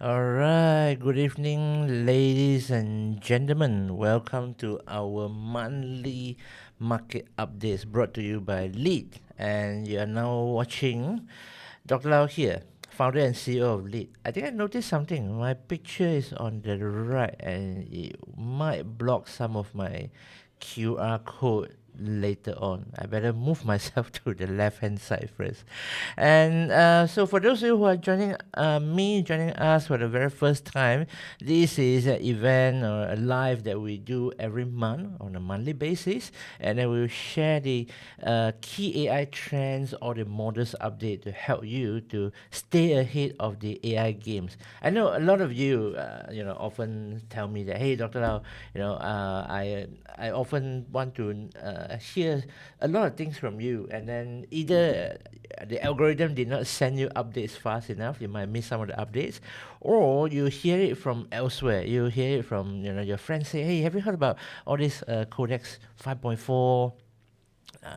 All right, good evening, ladies and gentlemen. Welcome to our monthly market updates brought to you by Lead. And you are now watching Dr. Lau here, founder and CEO of Lead. I think I noticed something. My picture is on the right, and it might block some of my QR code later on. I better move myself to the left hand side first. And so, for those of you who are joining us for the very first time, this is an event or a live that we do every month on a monthly basis, and then we'll share the key AI trends or the models update to help you to stay ahead of the AI games. I know a lot of you, often tell me that, hey, Dr. Lau, I often want to hear a lot of things from you, and then either the algorithm did not send you updates fast enough, you might miss some of the updates, or you hear it from elsewhere. You hear it from your friends say, hey, have you heard about all this Codex 5.4,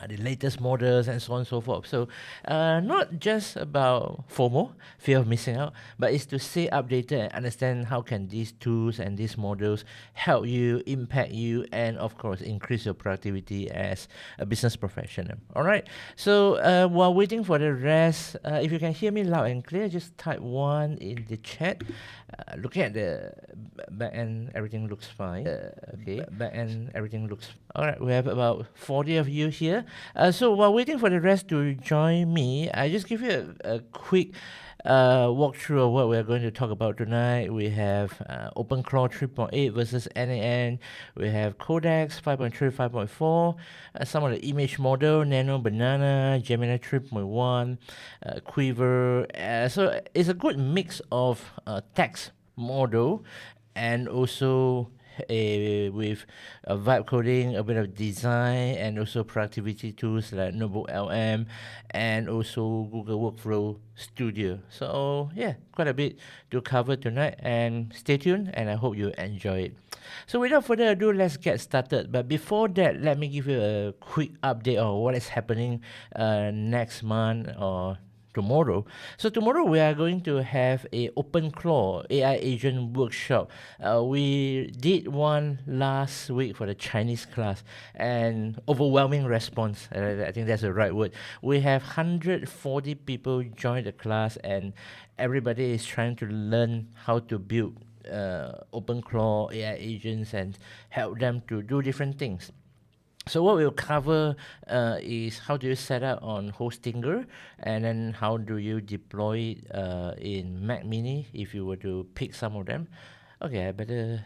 the latest models, and so on and so forth. So, not just about FOMO, fear of missing out, but it's to stay updated and understand how can these tools and these models help you, impact you, and of course increase your productivity as a business professional. All right. So, while waiting for the rest, if you can hear me loud and clear, just type one in the chat. Looking at the back end, everything looks fine. Okay, back end, everything looks. All right, we have about 40 of you here. So while waiting for the rest to join me, I just give you a quick walkthrough of what we're going to talk about tonight. We have OpenClaw 3.8 versus NAN. We have Codex 5.3, 5.4. Some of the image model, Nano Banana, Gemini 3.1, Quiver. So it's a good mix of text model and also with vibe coding, a bit of design, and also productivity tools like NotebookLM and also Google Workflow Studio. So yeah, quite a bit to cover tonight, and stay tuned, and I hope you enjoy it. So without further ado, let's get started. But before that, let me give you a quick update on what is happening next month or tomorrow. So tomorrow we are going to have a OpenClaw AI agent workshop. We did one last week for the Chinese class, and overwhelming response. I think that's the right word. We have 140 people join the class, and everybody is trying to learn how to build OpenClaw AI agents and help them to do different things. So what we'll cover is how do you set up on Hostinger, and then how do you deploy it in Mac Mini if you were to pick some of them. Okay, I better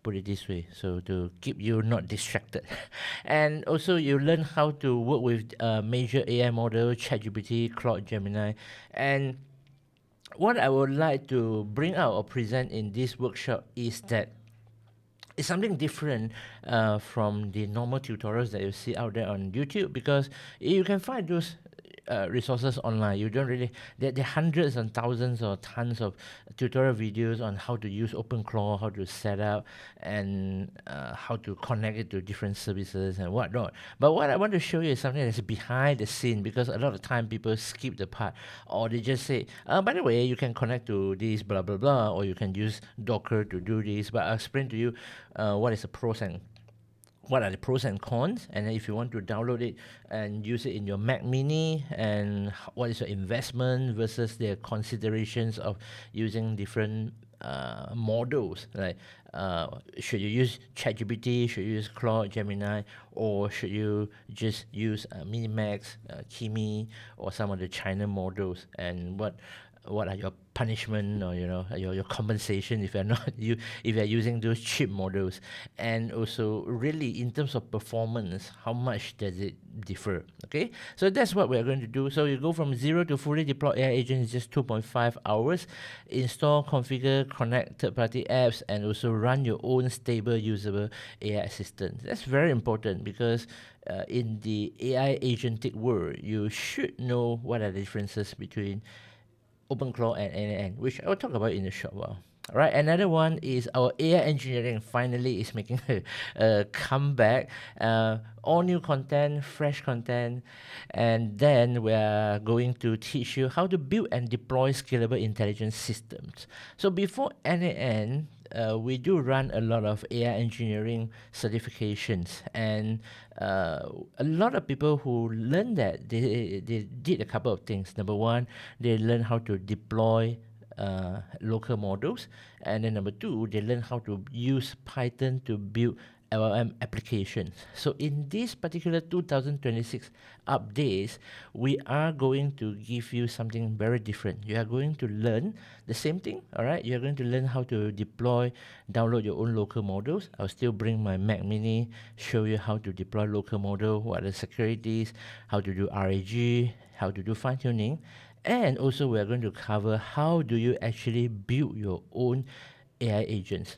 put it this way so to keep you not distracted. And also you learn how to work with major AI model, ChatGPT, Claude, Gemini, and what I would like to bring out or present in this workshop is that it's something different from the normal tutorials that you see out there on YouTube, because you can find those resources online. You don't really, there are hundreds and thousands or tons of tutorial videos on how to use OpenClaw, how to set up, and how to connect it to different services and whatnot. But what I want to show you is something that's behind the scene, because a lot of time people skip the part, or they just say, by the way, you can connect to this, blah, blah, blah, or you can use Docker to do this. But I'll explain to you what is the pros and what are the pros and cons, and then if you want to download it and use it in your Mac Mini, and what is your investment versus the considerations of using different models, like should you use ChatGPT, should you use Claude, Gemini, or should you just use Minimax, Kimi, or some of the China models, and what are your punishment, or your compensation if you're not if you're using those cheap models. And also really in terms of performance, how much does it differ? Okay, so that's what we're going to do. So you go from zero to fully deployed AI agent in just 2.5 hours. Install, configure, connect third-party apps, and also run your own stable usable AI assistant. That's very important, because in the AI agentic world, you should know what are the differences between OpenClaw and NAN, which I will talk about in a short while. Right, another one is our AI engineering finally is making a comeback. All new content, fresh content, and then we are going to teach you how to build and deploy scalable intelligence systems. So before NAN, we do run a lot of AI engineering certifications, and a lot of people who learn that they did a couple of things. Number one, they learn how to deploy local models, and then number two, they learn how to use Python to build LLM applications. So in this particular 2026 updates, we are going to give you something very different. You are going to learn the same thing, all right? You are going to learn how to deploy, download your own local models. I'll still bring my Mac Mini, show you how to deploy local model, what are the securities, how to do RAG, how to do fine tuning, and also we are going to cover how do you actually build your own AI agents.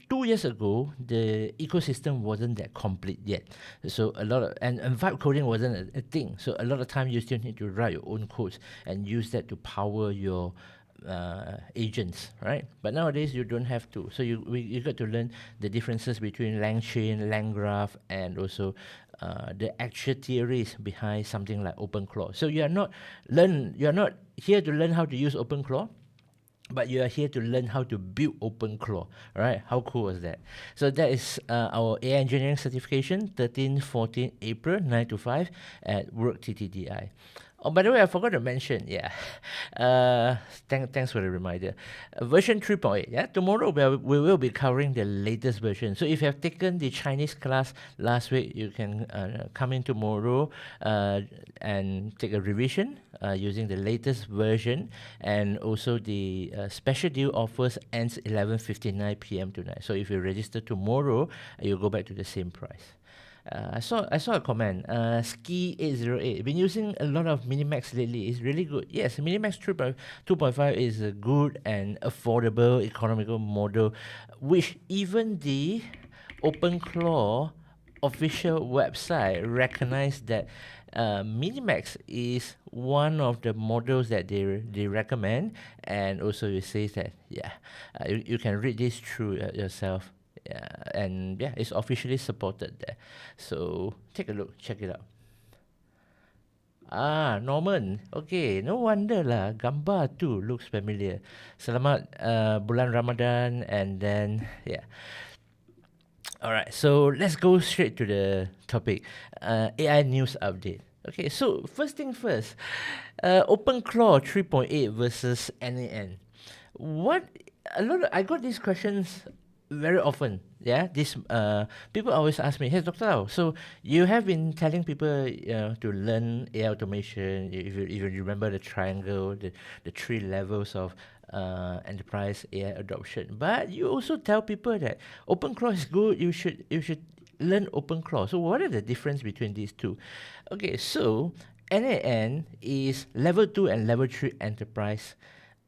2 years ago, the ecosystem wasn't that complete yet. So a lot of, and vibe coding wasn't a thing. So a lot of time you still need to write your own codes and use that to power your agents, right? But nowadays you don't have to. So you got to learn the differences between LangChain, LangGraph, and also the actual theories behind something like OpenClaw. So you are not here to learn how to use OpenClaw, but you are here to learn how to build OpenClaw, right? How cool was that? So that is our AI engineering certification, 13, 14 April, 9 to 5 at Work TTDI. Oh, by the way, I forgot to mention, yeah. Thanks for the reminder. Version 3.8, yeah. Tomorrow we will be covering the latest version. So if you have taken the Chinese class last week, you can come in tomorrow and take a revision using the latest version. And also the special deal offers ends 11:59 p.m. tonight. So if you register tomorrow, you'll go back to the same price. I saw a comment. Ski 808. Been using a lot of Minimax lately. It's really good. Yes, Minimax 2.5 is a good and affordable economical model, which even the OpenClaw official website recognized that Minimax is one of the models that they recommend, and also it says that you can read this through yourself. Yeah, and yeah, it's officially supported there. So take a look, check it out. Ah, Norman. Okay, no wonder lah. Gambar too looks familiar. Selamat bulan Ramadan, and then yeah. All right, so let's go straight to the topic. AI news update. Okay, so first thing first, OpenClaw 3.8 versus NAN. What I got these questions very often. Yeah, this people always ask me, "Hey, Doctor Lau, so you have been telling people to learn AI automation. If you remember the triangle, the three levels of enterprise AI adoption, but you also tell people that OpenClaw is good. You should learn OpenClaw. So what are the difference between these two? Okay, so NAN is level 2 and level 3 enterprise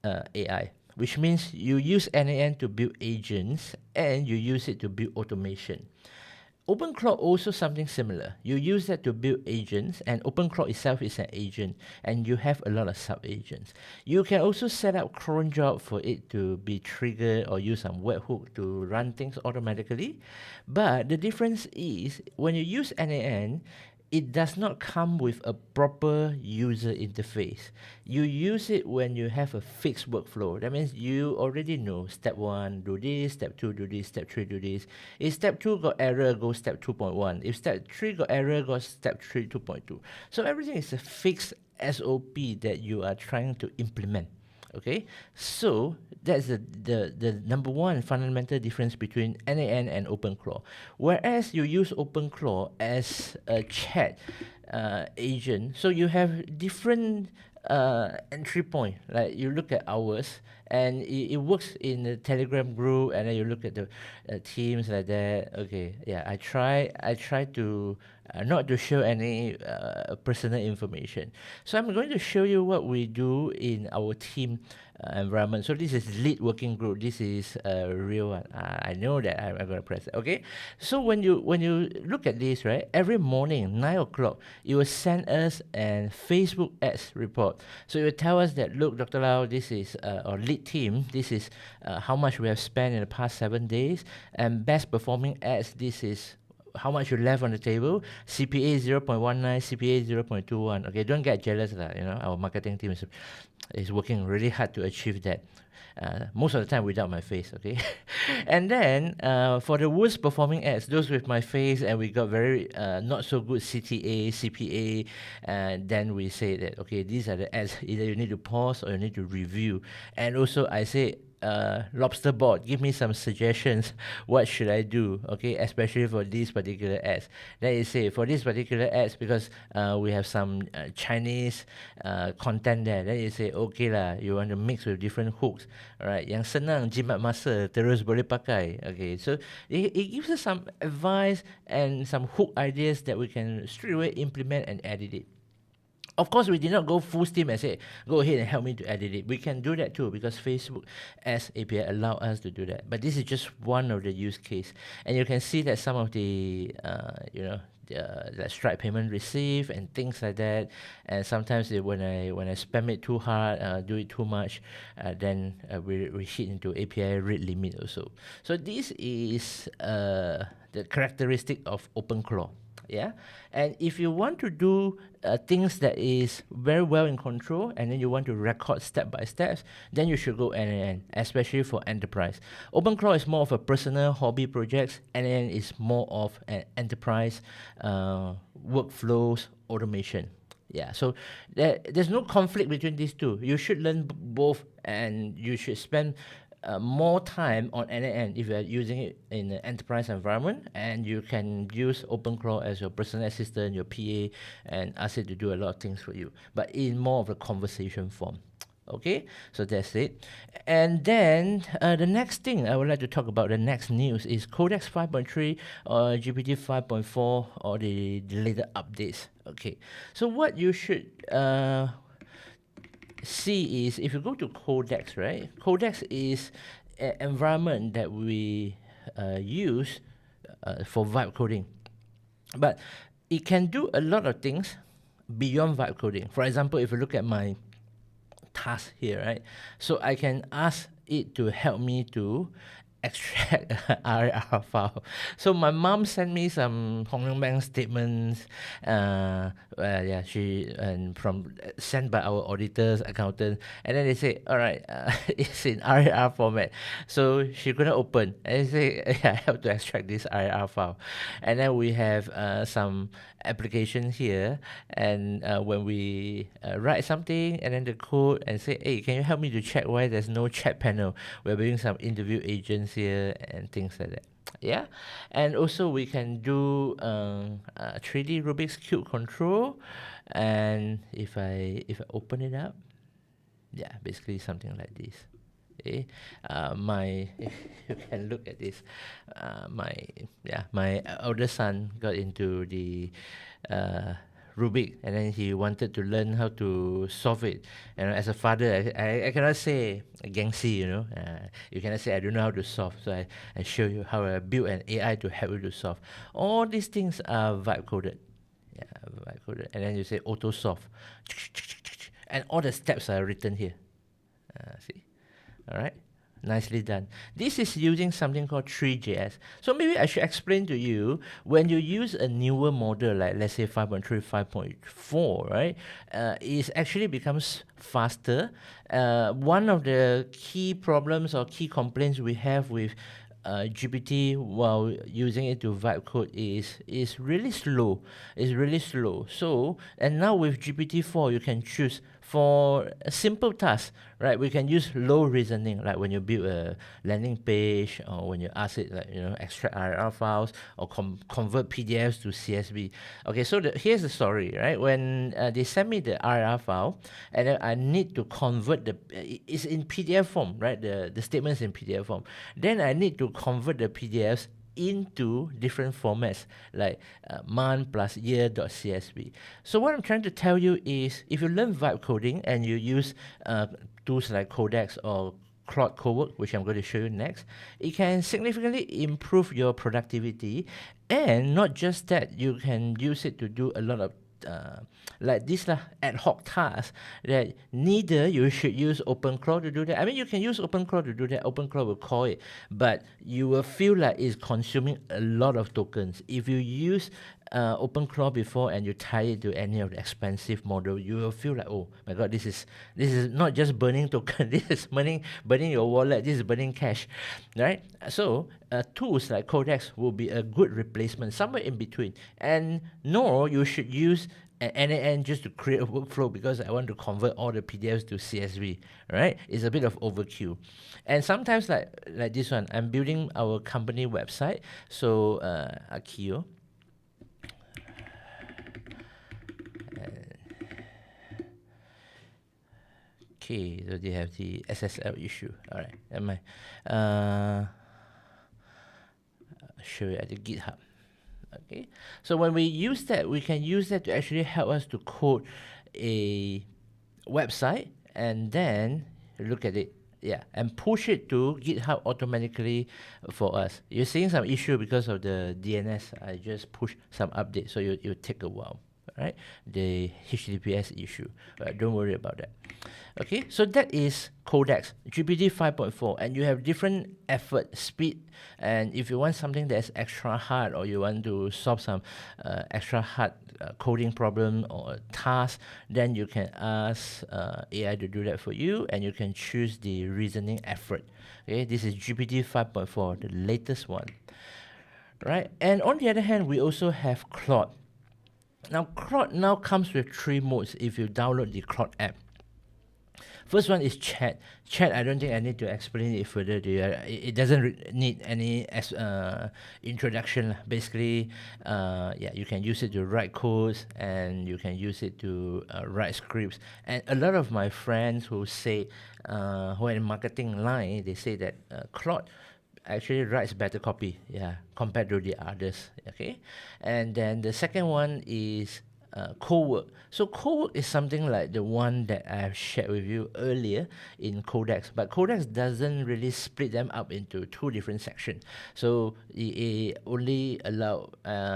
AI, which means you use NAN to build agents and you use it to build automation. OpenClaw also something similar. You use that to build agents, and OpenClaw itself is an agent, and you have a lot of sub-agents. You can also set up cron job for it to be triggered or use some webhook to run things automatically. But the difference is when you use NAN, it does not come with a proper user interface. You use it when you have a fixed workflow. That means you already know step 1, do this, step 2, do this, step 3, do this. If step 2 got error, go step 2.1. If step 3 got error, go step 3, 2.2. So everything is a fixed SOP that you are trying to implement. Okay, so that's the number one fundamental difference between NAN and OpenClaw. Whereas you use OpenClaw as a chat agent, so you have different entry point. Like you look at ours, and it works in the Telegram group, and then you look at the teams like that. Okay, yeah, I try to not to show any personal information. So I'm going to show you what we do in our team environment. So this is lead working group. This is a real one. I know that I'm going to press it. Okay. So when you look at this, right, every morning 9 o'clock, it will send us an Facebook ads report. So it will tell us that, look, Dr. Lau, this is our lead team. This is how much we have spent in the past 7 days, and best performing ads. This is how much you left on the table. CPA 0.19, CPA 0.21. Okay, don't get jealous that, our marketing team is working really hard to achieve that. Most of the time without my face, okay? And then for the worst performing ads, those with my face, and we got very not so good CTA, CPA, and then we say that, okay, these are the ads, either you need to pause or you need to review. And also I say, lobster board, give me some suggestions. What should I do? Okay, especially for these particular ads. Then you say for these particular ads, because we have some Chinese content there. Then you say, okay lah, you want to mix with different hooks. Alright, yang senang jimat masa terus boleh pakai. Okay, so it gives us some advice and some hook ideas that we can straight away implement and edit it. Of course, we did not go full steam and say, go ahead and help me to edit it. We can do that too, because Facebook as API allow us to do that. But this is just one of the use case. And you can see that some of the, the Stripe payment receive and things like that. And sometimes when I spam it too hard, do it too much, then we hit into API rate limit also. So this is the characteristic of OpenClaw. Yeah, and if you want to do things that is very well in control, and then you want to record step by steps, then you should go NaN, especially for enterprise. OpenClaw is more of a personal hobby projects, NaN is more of an enterprise workflows automation. Yeah, so there's no conflict between these two. You should learn both, and you should spend more time on NaN if you are using it in an enterprise environment, and you can use OpenClaw as your personal assistant, your PA, and ask it to do a lot of things for you, but in more of a conversation form. Okay, so that's it. And then the next thing I would like to talk about, the next news, is Codex 5.3 or GPT 5.4 or the later updates. Okay, so what you should see is, if you go to Codex, right? Codex is an environment that we use for vibe coding, but it can do a lot of things beyond vibe coding. For example, if you look at my task here, right? So I can ask it to help me to extract RAR file. So my mom sent me some Hong Kong Bank statements. She from sent by our auditors, accountant, and then they say, all right, it's in RAR format. So she couldn't open, and they say, I have to extract this RAR file. And then we have some application here, and when we write something and then the code and say, hey, can you help me to check why there's no chat panel? We're doing some interview agents here and things like that. Yeah, and also we can do 3D Rubik's Cube control, and if I open it up, yeah, basically something like this. Okay, if you can look at this, my older son got into the Rubik, and then he wanted to learn how to solve it. And as a father, I cannot say gangster, you cannot say I don't know how to solve. So I show you how I build an AI to help you to solve. All these things are vibe coded. Yeah, vibe coded. And then you say auto solve, and all the steps are written here. See. All right, nicely done. This is using something called 3JS. So maybe I should explain to you, when you use a newer model, like let's say 5.3, 5.4, right, it actually becomes faster. One of the key problems or key complaints we have with GPT while using it to vibe code is really slow. It's really slow. So, and now with GPT-4, you can choose for a simple task, right? We can use low reasoning, like when you build a landing page, or when you ask it, like, extract RR files or convert PDFs to CSV. Okay, so here's the story, right? When they send me the RR file, and then I need to convert it's in PDF form, right? The statements in PDF form. Then I need to convert the PDFs into different formats like month plus year.csv. So what I'm trying to tell you is, if you learn vibe coding and you use tools like Codex or Claude Cowork, which I'm going to show you next, it can significantly improve your productivity. And not just that, you can use it to do a lot of like this ad hoc tasks that neither you should use OpenClaw to do that. I mean, you can use OpenClaw to do that. OpenClaw will call it, but you will feel like it's consuming a lot of tokens. If you use OpenClaw before and you tie it to any of the expensive model, you will feel like, oh my god, this is not just burning token. This is burning your wallet. This is burning cash, right? So tools like Codex will be a good replacement, somewhere in between. And no, you should use an NaN just to create a workflow because I want to convert all the PDFs to CSV, right? It's a bit of overkill. And sometimes like this one, I'm building our company website. So Akio. Okay, so they have the SSL issue. All right, never mind. Show it at the GitHub. Okay, so when we use that, we can use that to actually help us to code a website and then look at it, yeah, and push it to GitHub automatically for us. You're seeing some issue because of the DNS. I just push some updates, so it will take a while, right? The HTTPS issue. Don't worry about that. Okay, so that is Codex, GPT 5.4, and you have different effort, speed, and if you want something that's extra hard or you want to solve some extra hard coding problem or task, then you can ask AI to do that for you, and you can choose the reasoning effort. Okay, this is GPT 5.4, the latest one, right? And on the other hand, we also have Claude. Now, Claude now comes with 3 modes if you download the Claude app. First one is chat. Chat, I don't think I need to explain it further to you. It doesn't need any introduction. Basically, yeah, you can use it to write codes and you can use it to write scripts. And a lot of my friends who say, who are in marketing line, they say that Claude actually writes better copy, yeah, compared to the others. Okay, and then the second one is Cowork. So Cowork is something like the one that I have shared with you earlier in Codex, but Codex doesn't really split them up into 2 different sections. So it only allow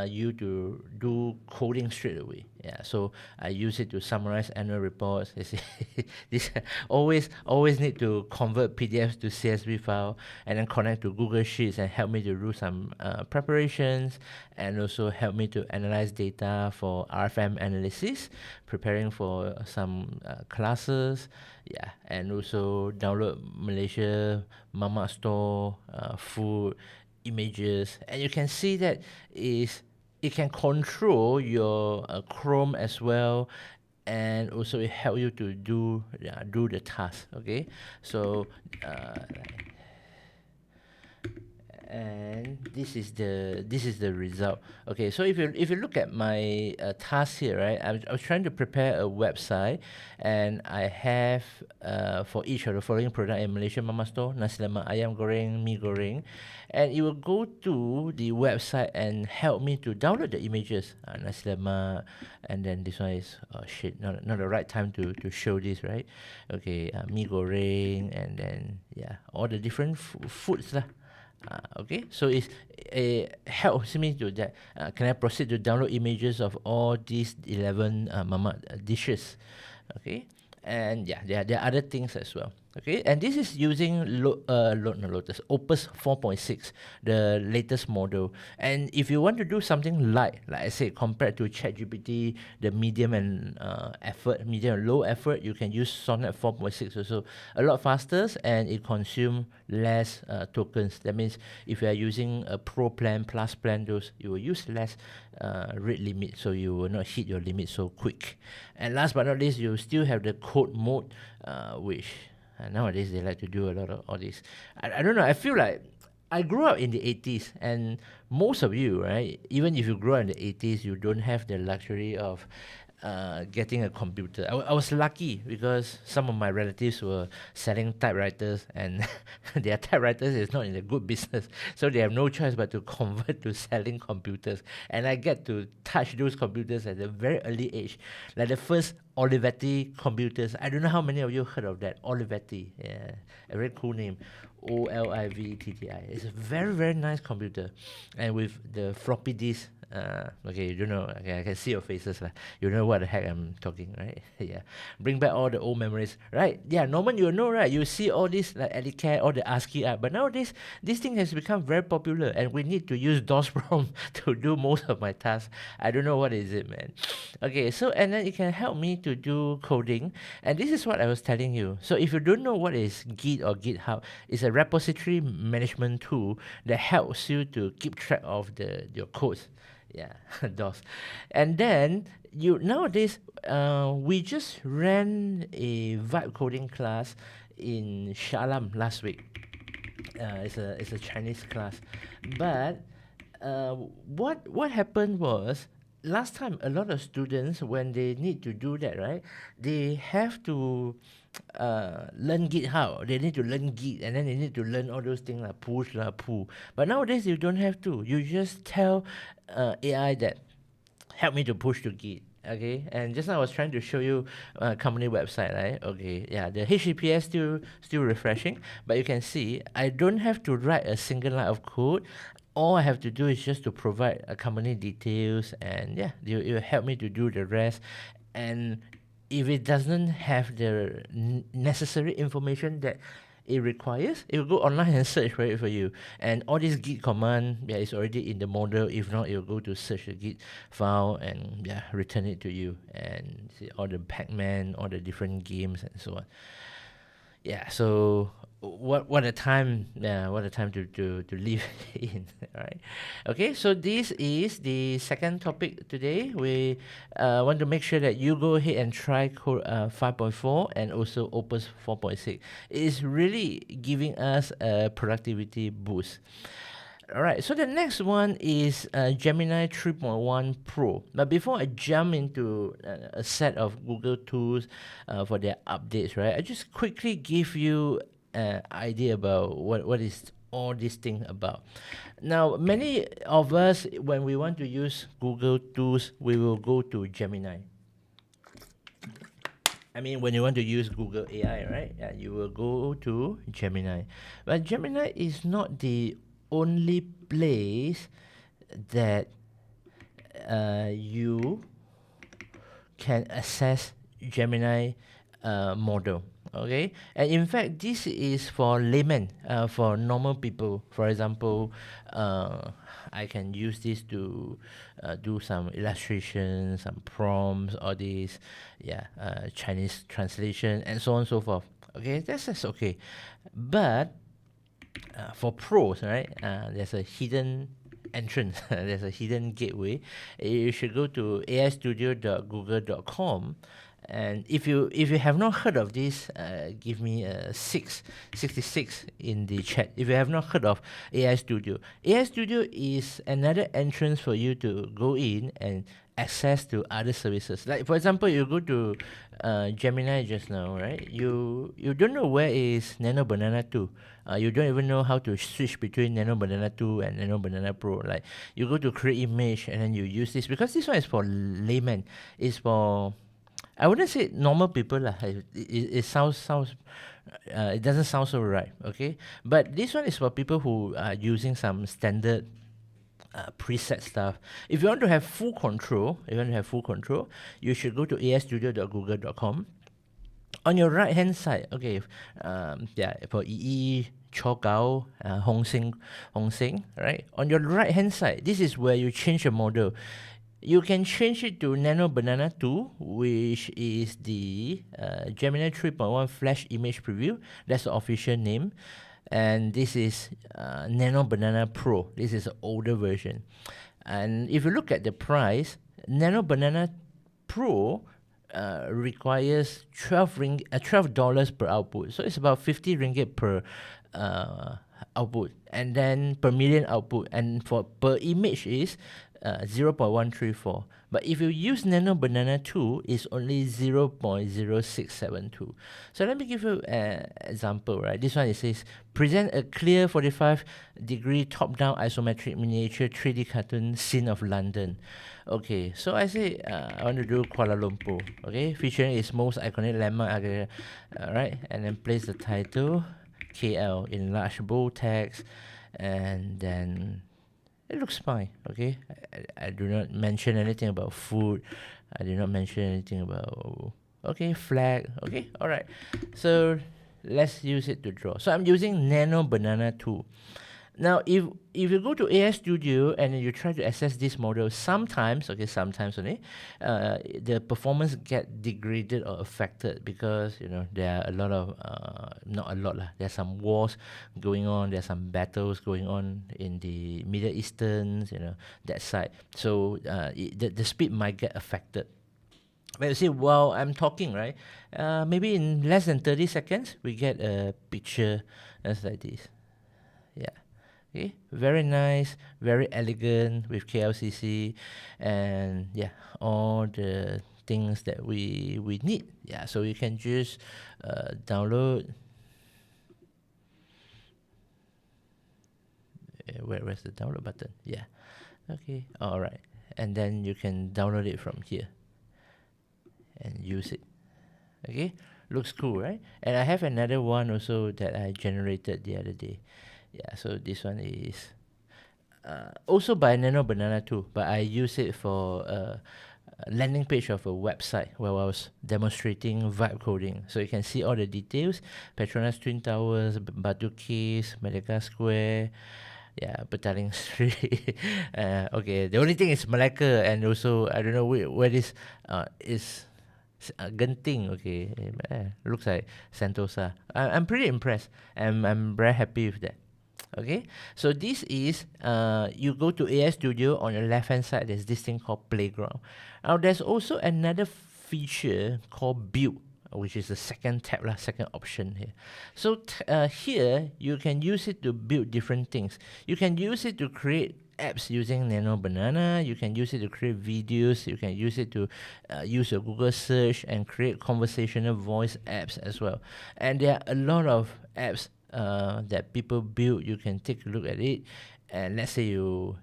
you to do coding straight away. Yeah, so I use it to summarize annual reports. This always need to convert PDFs to CSV file and then connect to Google Sheets and help me to do some preparations and also help me to analyze data for RFM analysis, preparing for some classes, yeah, and also download Malaysia Mama Store food images, and you can see that it can control your Chrome as well, and also it help you to do the task. Okay, so and this is the result. Okay, so if you look at my task here, right, I was trying to prepare a website, and I have for each of the following product in Malaysia Mama Store, nasi lemak ayam goreng, mee goreng, and it will go to the website and help me to download the images, nasi lemak, and then this one is shit, not the right time to show this, right? Okay, mee goreng, and then yeah, all the different foods lah. Okay, so it helps me to that. Can I proceed to download images of all these 11 mama dishes? Okay, and yeah, there are other things as well. Okay, and this is using Opus 4.6, the latest model. And if you want to do something light, like I said, compared to ChatGPT, the medium and low effort, you can use Sonnet 4.6 also. A lot faster, and it consumes less tokens. That means if you are using a Pro plan, Plus plan, those you will use less rate limit, so you will not hit your limit so quick. And last but not least, you still have the code mode, which nowadays they like to do a lot of all this. I don't know, I feel like I grew up in the 80s, and most of you, right, even if you grew up in the 80s, you don't have the luxury of getting a computer. I was lucky because some of my relatives were selling typewriters, and their typewriters is not in a good business, so they have no choice but to convert to selling computers. And I get to touch those computers at a very early age, like the first Olivetti computers. I don't know how many of you heard of that. Olivetti, yeah, a very cool name. Olivetti. It's a very, very nice computer, and with the floppy disk. Okay, you don't know. Okay, I can see your faces. You know what the heck I'm talking, right? Yeah. Bring back all the old memories, right? Yeah, Norman, you know, right? You see all this like Alicat, all the ASCII art, but nowadays this thing has become very popular, and we need to use DOS prompt to do most of my tasks. I don't know what is it, man. Okay, so and then it can help me to do coding, and this is what I was telling you. So if you don't know what is Git or GitHub, it's a repository management tool that helps you to keep track of your codes. Yeah, DOS. And then you nowadays we just ran a vibe coding class in Shalam last week. It's a Chinese class, but what happened was last time a lot of students when they need to do that, right, they have to learn GitHub, they need to learn Git, and then they need to learn all those things like push pull. But nowadays you don't have to. You just tell AI that help me to push to Git. Okay, and just now I was trying to show you company website, right? Okay, yeah, the HTTPS still refreshing, but you can see I don't have to write a single line of code. All I have to do is just to provide a company details, and yeah, it will help me to do the rest. And if it doesn't have the necessary information that it requires, it will go online and search for it for you. And all this Git command, yeah, is already in the model. If not, it will go to search the Git file and yeah, return it to you. And see all the Pac-Man, all the different games and so on. Yeah, so what a time, yeah, what a time to live in, right? Okay, so this is the second topic today. We want to make sure that you go ahead and try code 5.4 and also Opus 4.6. It is really giving us a productivity boost. Alright, so the next one is Gemini 3.1 Pro. But before I jump into a set of Google tools for their updates, right, I just quickly give you an idea about what is all this thing about. Now, many of us, when we want to use Google tools, we will go to Gemini. I mean, when you want to use Google AI, right, you will go to Gemini. But Gemini is not the only place that you can access Gemini model. Okay, and in fact, this is for laymen, for normal people. For example, I can use this to do some illustration, some prompts, all these, yeah, Chinese translation, and so on and so forth. Okay, that's okay, but for pros, right, there's a hidden entrance. There's a hidden gateway. You should go to aistudio.google.com, and if you have not heard of this, give me a 66 in the chat. If you have not heard of AI Studio is another entrance for you to go in and access to other services. Like for example, you go to Gemini just now, right? You don't know where is Nano Banana 2. You don't even know how to switch between Nano Banana 2 and Nano Banana Pro. Like you go to create image and then you use this, because this one is for layman. It's for, I wouldn't say normal people lah. It sounds it doesn't sound so right, okay? But this one is for people who are using some standard preset stuff. If you want to have full control, you should go to aistudio.google.com. On your right hand side, okay, yeah, for EE, Chogao, Hong Sing, right? On your right hand side, this is where you change your model. You can change it to Nano Banana 2, which is the Gemini 3.1 Flash Image Preview. That's the official name. And this is Nano Banana Pro. This is an older version. And if you look at the price, Nano Banana Pro requires $12 per output. So it's about 50 ringgit per output, and then per million output. And for per image is 0.134. But if you use Nano Banana 2, it's only 0.0672. So let me give you an example, right? This one, it says, present a clear 45-degree top-down isometric miniature 3D cartoon scene of London. Okay, so I say I want to do Kuala Lumpur, okay, featuring its most iconic landmark, right? And then place the title, KL, in large bold text, and then it looks fine, okay? I do not mention anything about food. I do not mention anything about, okay, flag, okay, all right. So let's use it to draw. So I'm using Nano Banana 2. Now, if you go to AI Studio and you try to access this model, sometimes, okay, sometimes only, the performance get degraded or affected because, you know, there are a lot of, not a lot lah, there's some wars going on, there's some battles going on in the Middle Eastern, you know, that side. So the speed might get affected. But you see, while I'm talking, right, maybe in less than 30 seconds, we get a picture that's like this. Yeah. Okay, very nice, very elegant with KLCC, and yeah, all the things that we need. Yeah, so you can just download. Where's the download button? Yeah, okay, all right, and then you can download it from here and use it. Okay, looks cool, right? And I have another one also that I generated the other day. Yeah, so this one is also by Nano Banana too, but I use it for a landing page of a website where I was demonstrating vibe coding. So you can see all the details: Petronas Twin Towers, Batu Caves, Merdeka Square, yeah, Petaling Street. Okay, the only thing is Malacca, and also I don't know where this is. Genting, okay, looks like Sentosa. I'm pretty impressed. I'm very happy with that. Okay, so this is you go to AI Studio. On the left hand side there's this thing called Playground. Now there's also another feature called Build, which is the second tab, second option here. So here you can use it to build different things. You can use it to create apps using Nano Banana. You can use it to create videos. You can use it to use your Google search and create conversational voice apps as well. And there are a lot of apps that people build. You can take a look at it, and let's say you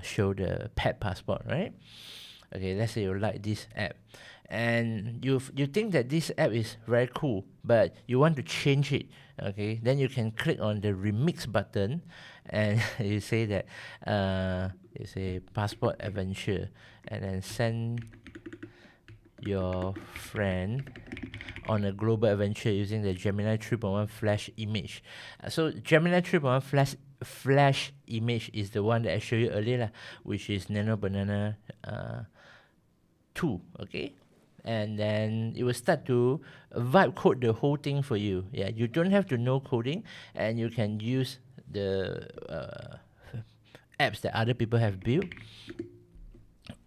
show the pet passport, right? Okay, let's say you like this app, and you think that this app is very cool, but you want to change it. Okay, then you can click on the remix button, and you say that you say passport adventure, and then send your friend on a global adventure using the Gemini 3.1 flash image. So Gemini 3.1 flash image is the one that I showed you earlier, which is Nano Banana 2. Okay, and then it will start to vibe code the whole thing for you. Yeah, you don't have to know coding, and you can use the apps that other people have built,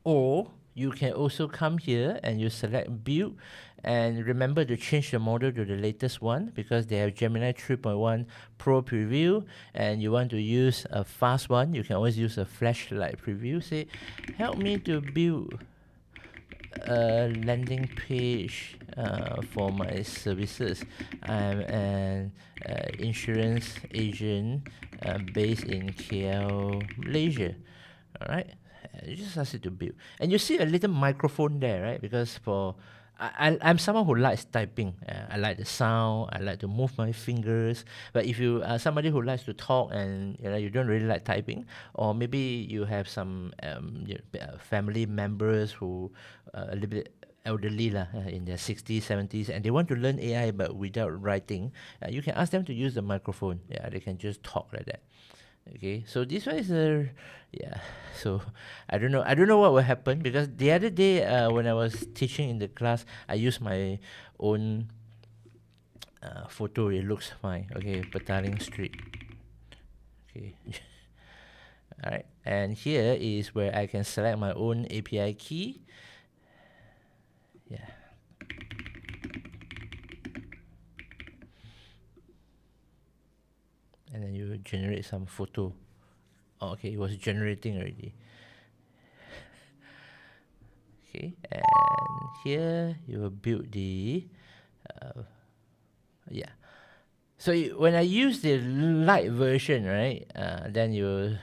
or you can also come here and you select build, and remember to change the model to the latest one because they have Gemini 3.1 Pro preview, and you want to use a fast one, you can always use a flashlight preview. Say, help me to build a landing page for my services. I'm an insurance agent based in KL, Malaysia. Alright, you just ask it to build, and you see a little microphone there, right? Because I'm someone who likes typing. I like the sound. I like to move my fingers. But if you are somebody who likes to talk and you don't really like typing, or maybe you have some family members who a little bit elderly in their 60s, 70s, and they want to learn AI but without writing, you can ask them to use the microphone. Yeah, they can just talk like that. Okay, so this one is so I don't know what will happen, because the other day when I was teaching in the class, I used my own photo. It looks fine. Okay, Petaling Street. Okay. All right, and here is where I can select my own API key. Yeah. And then you generate some photo. Oh, okay, it was generating already. Okay, and here you will build the yeah. So when I use the light version, right, then you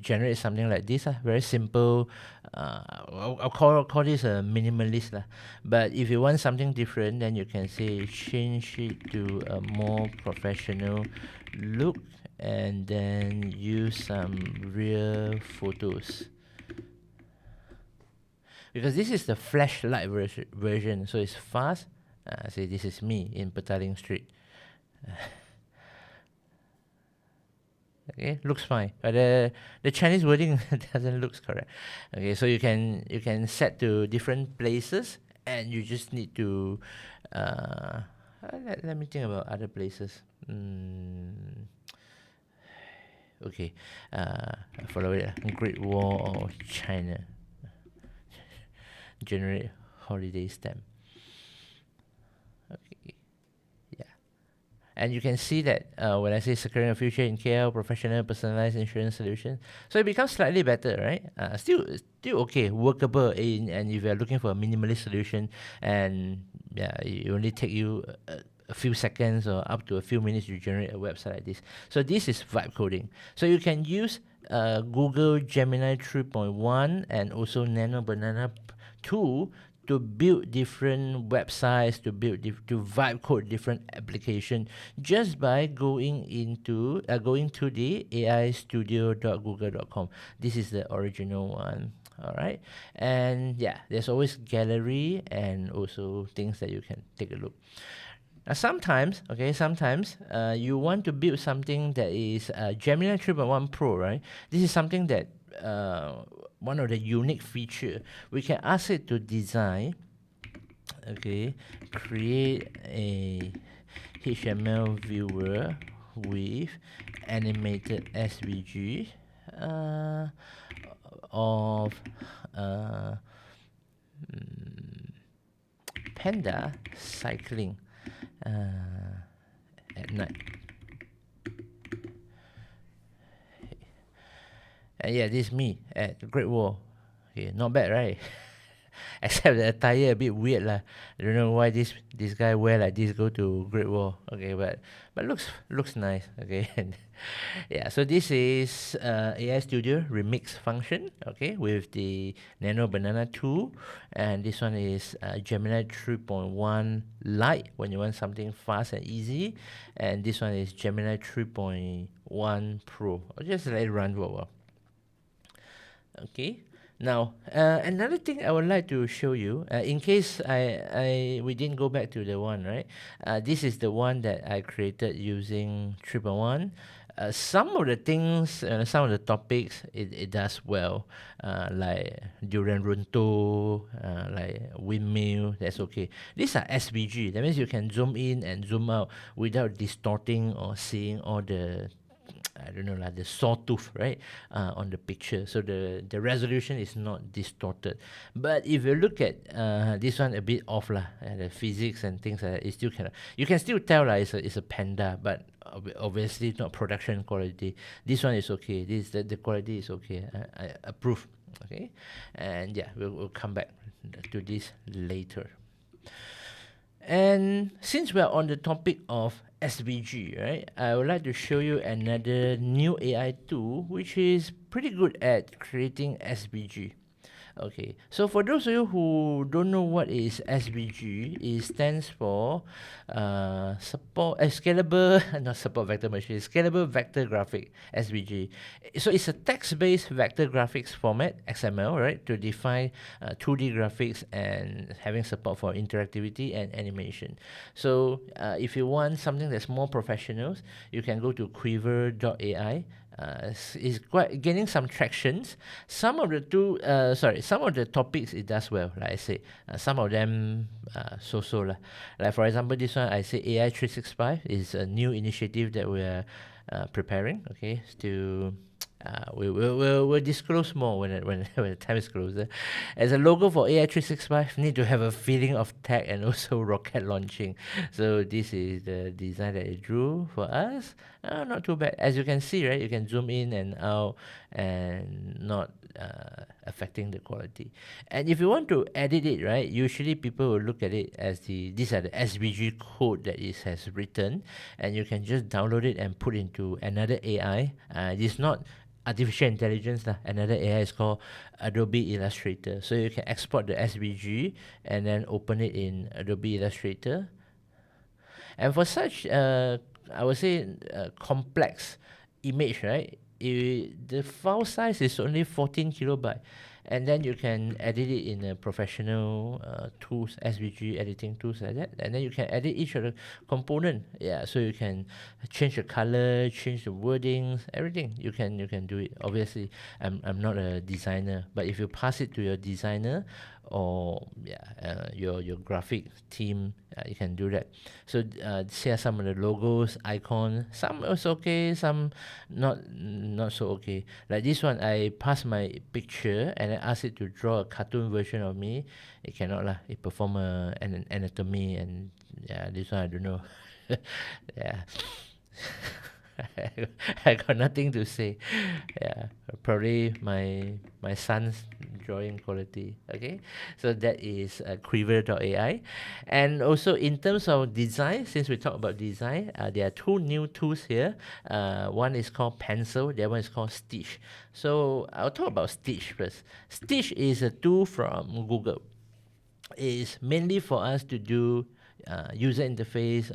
generate something like this, very simple. I'll call this a minimalist, lah. But if you want something different, then you can say change it to a more professional look, and then use some real photos. Because this is the flashlight version, so it's fast. See, this is me in Petaling Street. Okay, looks fine, but the Chinese wording doesn't look correct. Okay, so you can set to different places, and you just need to let me think about other places. Okay, follow it. Great Wall of China. Generate holiday stamp. Okay. And you can see that when I say securing a future in KL, professional personalized insurance solution, so it becomes slightly better, right? Still okay, workable. And if you're looking for a minimalist solution, and yeah, it only take you a few seconds or up to a few minutes to generate a website like this. So this is vibe coding. So you can use Google Gemini 3.1 and also Nano Banana 2 to build different websites, to build to vibe code different application, just by going to the aistudio.google.com. This is the original one. All right, and yeah, there's always gallery and also things that you can take a look. Now sometimes you want to build something that is Gemini 3.1 Pro, right? This is something that one of the unique feature. We can ask it to design, okay, create a HTML viewer with animated SVG of panda cycling at night. And yeah, this is me at the Great Wall. Okay, not bad, right? Except the attire a bit weird lah. I don't know why this guy wear like this, go to Great Wall. Okay, but looks nice. Okay, and yeah. So this is AI Studio Remix function. Okay, with the Nano Banana 2, and this one is Gemini 3.1 Lite when you want something fast and easy, and this one is Gemini 3.1 Pro. I'll just let it run for a while. Okay. Now, another thing I would like to show you, in case we didn't go back to the one, right? This is the one that I created using 3.1. Some of the things, some of the topics, it does well, like durian runtuh, like windmill, that's okay. These are SVG, that means you can zoom in and zoom out without distorting or seeing all the like the sawtooth, right, on the picture. So the resolution is not distorted. But if you look at this one a bit off lah, the physics and things like that, it still cannot. You can still tell it's a panda, but obviously not production quality. This one is okay. The quality is okay. I approve. Okay, and yeah, we'll come back to this later. And since we are on the topic of SVG, right, I would like to show you another new AI tool which is pretty good at creating SVG. Okay, so for those of you who don't know what is SVG, it stands for scalable, not support vector machine, scalable vector graphic, SVG. So it's a text-based vector graphics format, XML, right, to define 2D graphics and having support for interactivity and animation. So if you want something that's more professional, you can go to Quiver AI. Is quite gaining some tractions. Some of the topics it does well. Like I say, some of them so lah. Like for example, this one I say AI 365 is a new initiative that we are preparing. Okay, to we'll disclose more when the time is closer. As a logo for AI 365, need to have a feeling of tech and also rocket launching. So this is the design that it drew for us. Not too bad. As you can see, right, you can zoom in and out and not affecting the quality. And if you want to edit it, right, usually people will look at it as these are the SVG code that it has written, and you can just download it and put into another AI. It's not artificial intelligence lah. Another AI is called Adobe Illustrator. So you can export the SVG and then open it in Adobe Illustrator. And for such, I would say, complex image, right? The file size is only 14 kilobyte, and then you can edit it in a professional tools, SVG editing tools like that, and then you can edit each of the component. Yeah, so you can change the color, change the wordings, everything. You can do it. Obviously, I'm not a designer, but if you pass it to your designer or your graphic team, you can do that. So here are some of the logos, icons. Some is okay, some not so okay. Like this one, I pass my picture and I ask it to draw a cartoon version of me. It cannot lah. It perform an anatomy, and this one I don't know. Yeah. I got nothing to say. Yeah, probably my son's drawing quality. Okay, so that is Quiver AI. And also in terms of design, since we talk about design, there are two new tools here. One is called Pencil, the other one is called Stitch. So I'll talk about Stitch first. Stitch is a tool from Google. It's mainly for us to do user interface,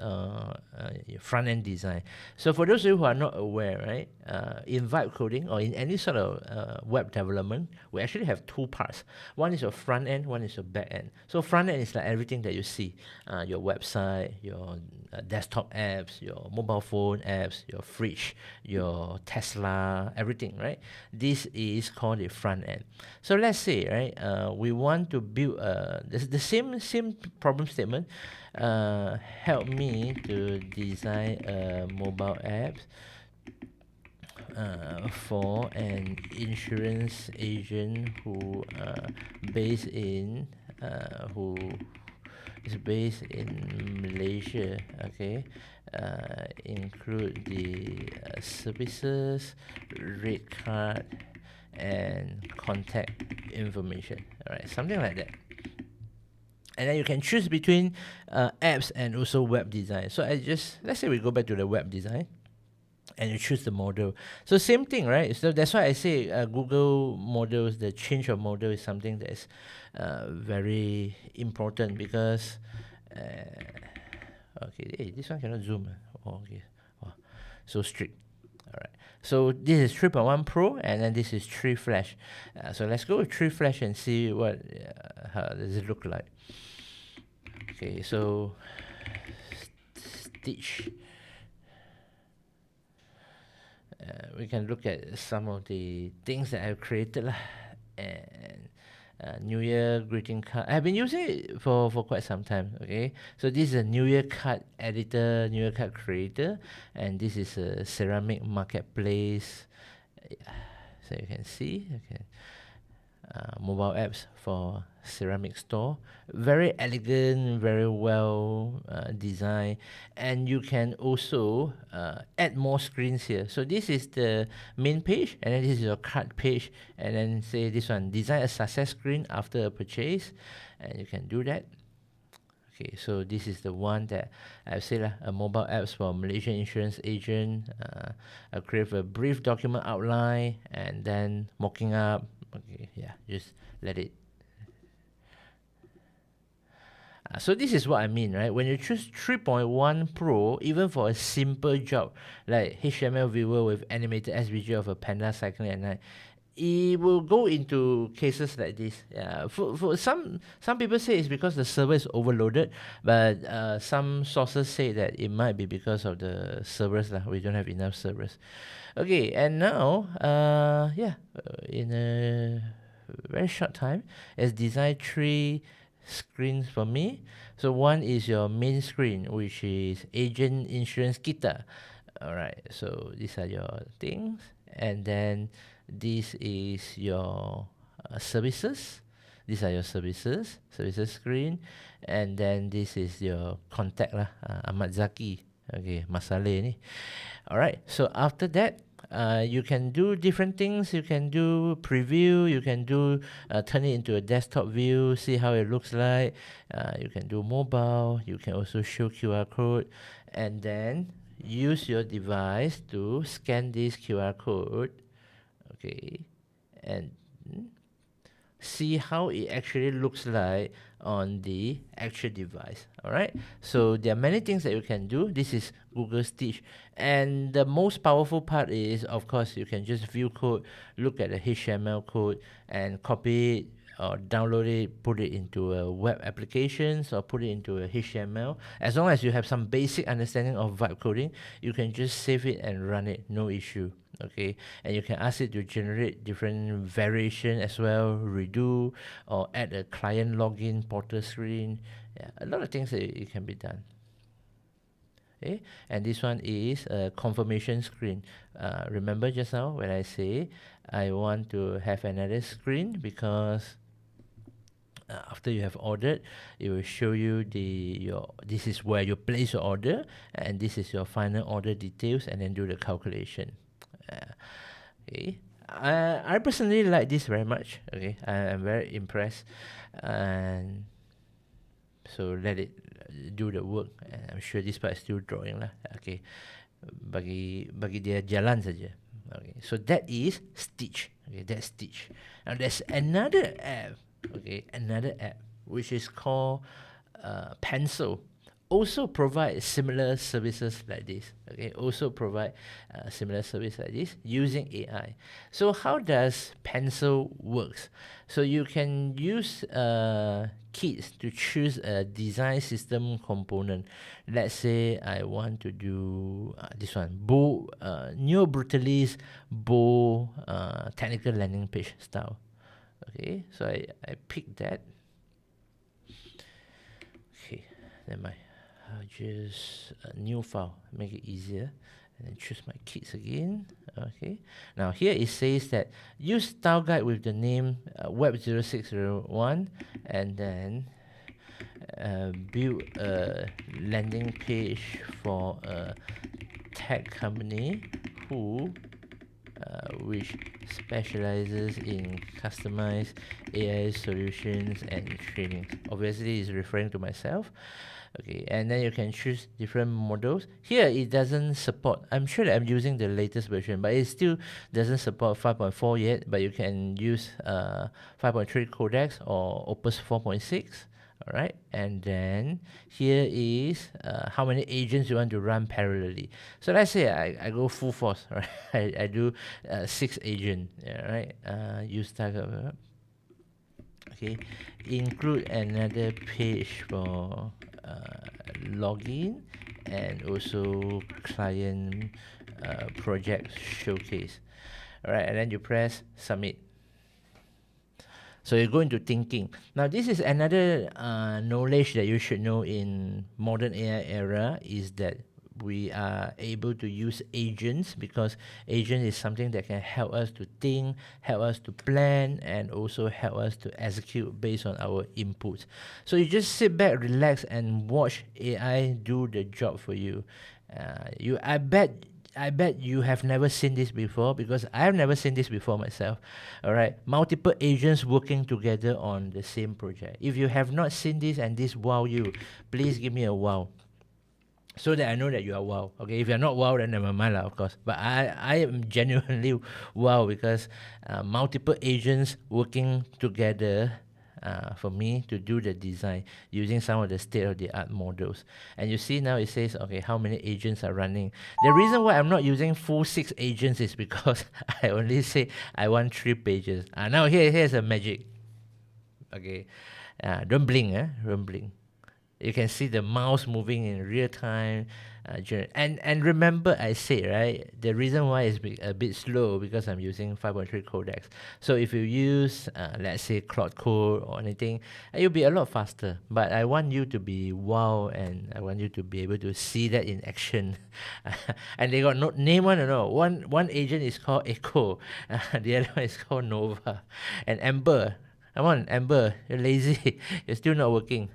front-end design. So for those of you who are not aware, right, in vibe coding or in any sort of web development, we actually have two parts. One is your front-end, one is your back-end. So front-end is like everything that you see, your website, your desktop apps, your mobile phone apps, your fridge, your Tesla, everything, right? This is called the front-end. So let's say, right, we want to build the same problem statement. Help me to design a mobile app for an insurance agent who based in who is based in Malaysia. Okay, include the services, rate card, and contact information. All right, something like that. And then you can choose between apps and also web design. So let's say we go back to the web design and you choose the model. So same thing, right? So that's why I say Google models, the change of model is something that is very important because, okay, hey, this one cannot zoom. Oh, okay, oh, so strict. All right. So this is 3.1 Pro, and then this is 3 Flash. So let's go with 3 Flash and see how does it look like. Okay, so Stitch. We can look at some of the things that I've created lah, and New Year greeting card. I've been using it for quite some time. Okay, so this is a New Year card editor, New Year card creator, and this is a ceramic marketplace. So you can see, okay, mobile apps for ceramic store. Very elegant, very well designed, and you can also add more screens here. So this is the main page, and then this is your cart page, and then say this one, design a success screen after a purchase, and you can do that. Okay, so this is the one that I've said, a mobile apps for Malaysian insurance agent. I'll create a brief document outline and then mocking up. Okay, yeah, just let it. So this is what I mean, right? When you choose 3.1 Pro, even for a simple job like HTML viewer with animated SVG of a panda cycling at night, it will go into cases like this. Yeah, for some people say it's because the server is overloaded, but some sources say that it might be because of the servers lah. We don't have enough servers. Okay, and now in a very short time, it's designed 3 screens for me. So one is your main screen, which is agent insurance kita. All right, so these are your things, and then this is your services. These are your services screen, and then this is your contact lah, Ahmad Zaki. Okay, Masaleh ni. Alright, so after that, You can do different things. You can do preview. You can do turn it into a desktop view, see how it looks like. You can do mobile. You can also show QR code, and then use your device to scan this QR code. Okay, and see how it actually looks like on the actual device. All right, so there are many things that you can do. This is Google Stitch, and the most powerful part is, of course, you can just view code, look at the HTML code, and copy it or download it, put it into a web applications or put it into a HTML. As long as you have some basic understanding of vibe coding, you can just save it and run it, no issue. Okay, and you can ask it to generate different variation as well, redo or add a client login portal screen. Yeah, a lot of things that it can be done. Okay, and this one is a confirmation screen. Remember just now when I say I want to have another screen, because after you have ordered, it will show you this is where you place your order, and this is your final order details, and then do the calculation. Okay, I personally like this very much. Okay, I'm very impressed, and so let it do the work. And I'm sure this part is still drawing lah. Okay, bagi dia jalan saja. Okay, so that is Stitch. Okay, that's Stitch. Now there's another app. Okay, another app which is called Pencil. Also provide similar services like this. Okay, also provide similar service like this using AI. So how does Pencil works? So you can use kits to choose a design system component. Let's say I want to do this one, Bo Neo Brutalist Bo technical landing page style. Okay, so I pick that. Okay, then I'll just new file, make it easier, and then choose my kits again. Okay, now here it says that use style guide with the name web0601, and then build a landing page for a tech company who which specializes in customized AI solutions and trainings. Obviously, it's referring to myself. Okay, and then you can choose different models. Here, it doesn't support. I'm sure that I'm using the latest version, but it still doesn't support 5.4 yet. But you can use 5.3 Codex or Opus 4.6. All right, and then here is how many agents you want to run parallelly. So let's say I go full force, right? I do 6 agents, yeah, right? Use target. Okay, include another page for login and also client project showcase. All right, and then you press submit. So you go into thinking. Now this is another knowledge that you should know in modern AI era, is that we are able to use agents, because agent is something that can help us to think, help us to plan, and also help us to execute based on our inputs. So you just sit back, relax, and watch AI do the job for you. I bet you have never seen this before, because I have never seen this before myself. All right, multiple agents working together on the same project. If you have not seen this and this wow you, please give me a wow, so that I know that you are wow. Okay, if you're not wow, then never mind, of course. But I am genuinely wow, because multiple agents working together for me to do the design using some of the state-of-the-art models. And you see now it says, okay, how many agents are running. The reason why I'm not using full 6 agents is because I only say I want 3 pages. Now here's a magic. Okay, don't blink, don't blink. You can see the mouse moving in real time. And remember I said, right, the reason why it's a bit slow because I'm using 5.3 Codex. So if you use, let's say, Claude Code or anything, it'll be a lot faster. But I want you to be wow, and I want you to be able to see that in action. And they got no name one or no. One agent is called Echo. The other one is called Nova. And Amber. Come on, Amber, you're lazy. You're still not working.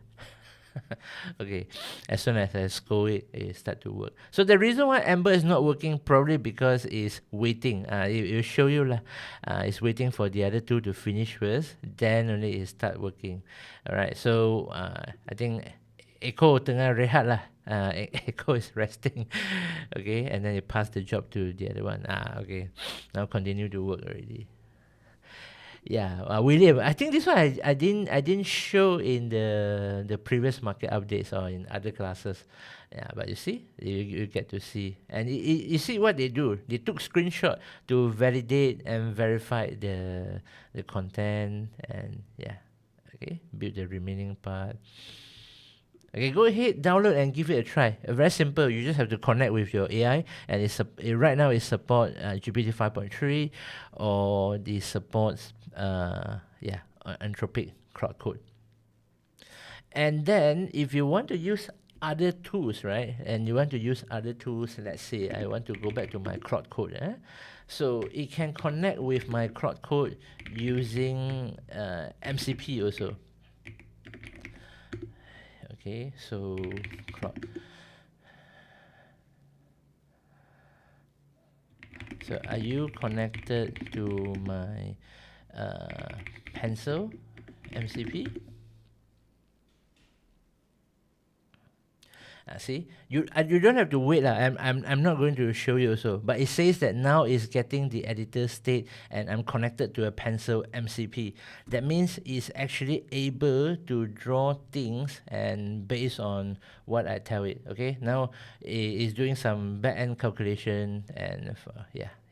Okay, as soon as I scold it, it start to work. So the reason why Amber is not working probably because it's waiting. It will show you lah. It's waiting for the other two to finish first, then only it start working. Alright, so I think Echo tengah rehat lah. Echo is resting. Okay, and then you pass the job to the other one. Okay, now continue to work already. Yeah, William. I think this one I didn't show in the previous market updates or in other classes. Yeah, but you see, you get to see, and you see what they do. They took screenshot to validate and verify the content, and yeah, okay, build the remaining part. Okay, go ahead, download and give it a try. Very simple. You just have to connect with your AI, and right now it supports GPT 5.3, or it supports Anthropic Cloud Code. And then if you want to use other tools, right? And you want to use other tools, let's say I want to go back to my Cloud Code. So it can connect with my Cloud Code using MCP also. Okay, so Cloud. So are you connected to my Pencil MCP? See, you don't have to wait lah. I'm not going to show you also, but it says that now it's getting the editor state, and I'm connected to a Pencil MCP. That means it's actually able to draw things, and based on what I tell it. Okay, now it's doing some back-end calculation, and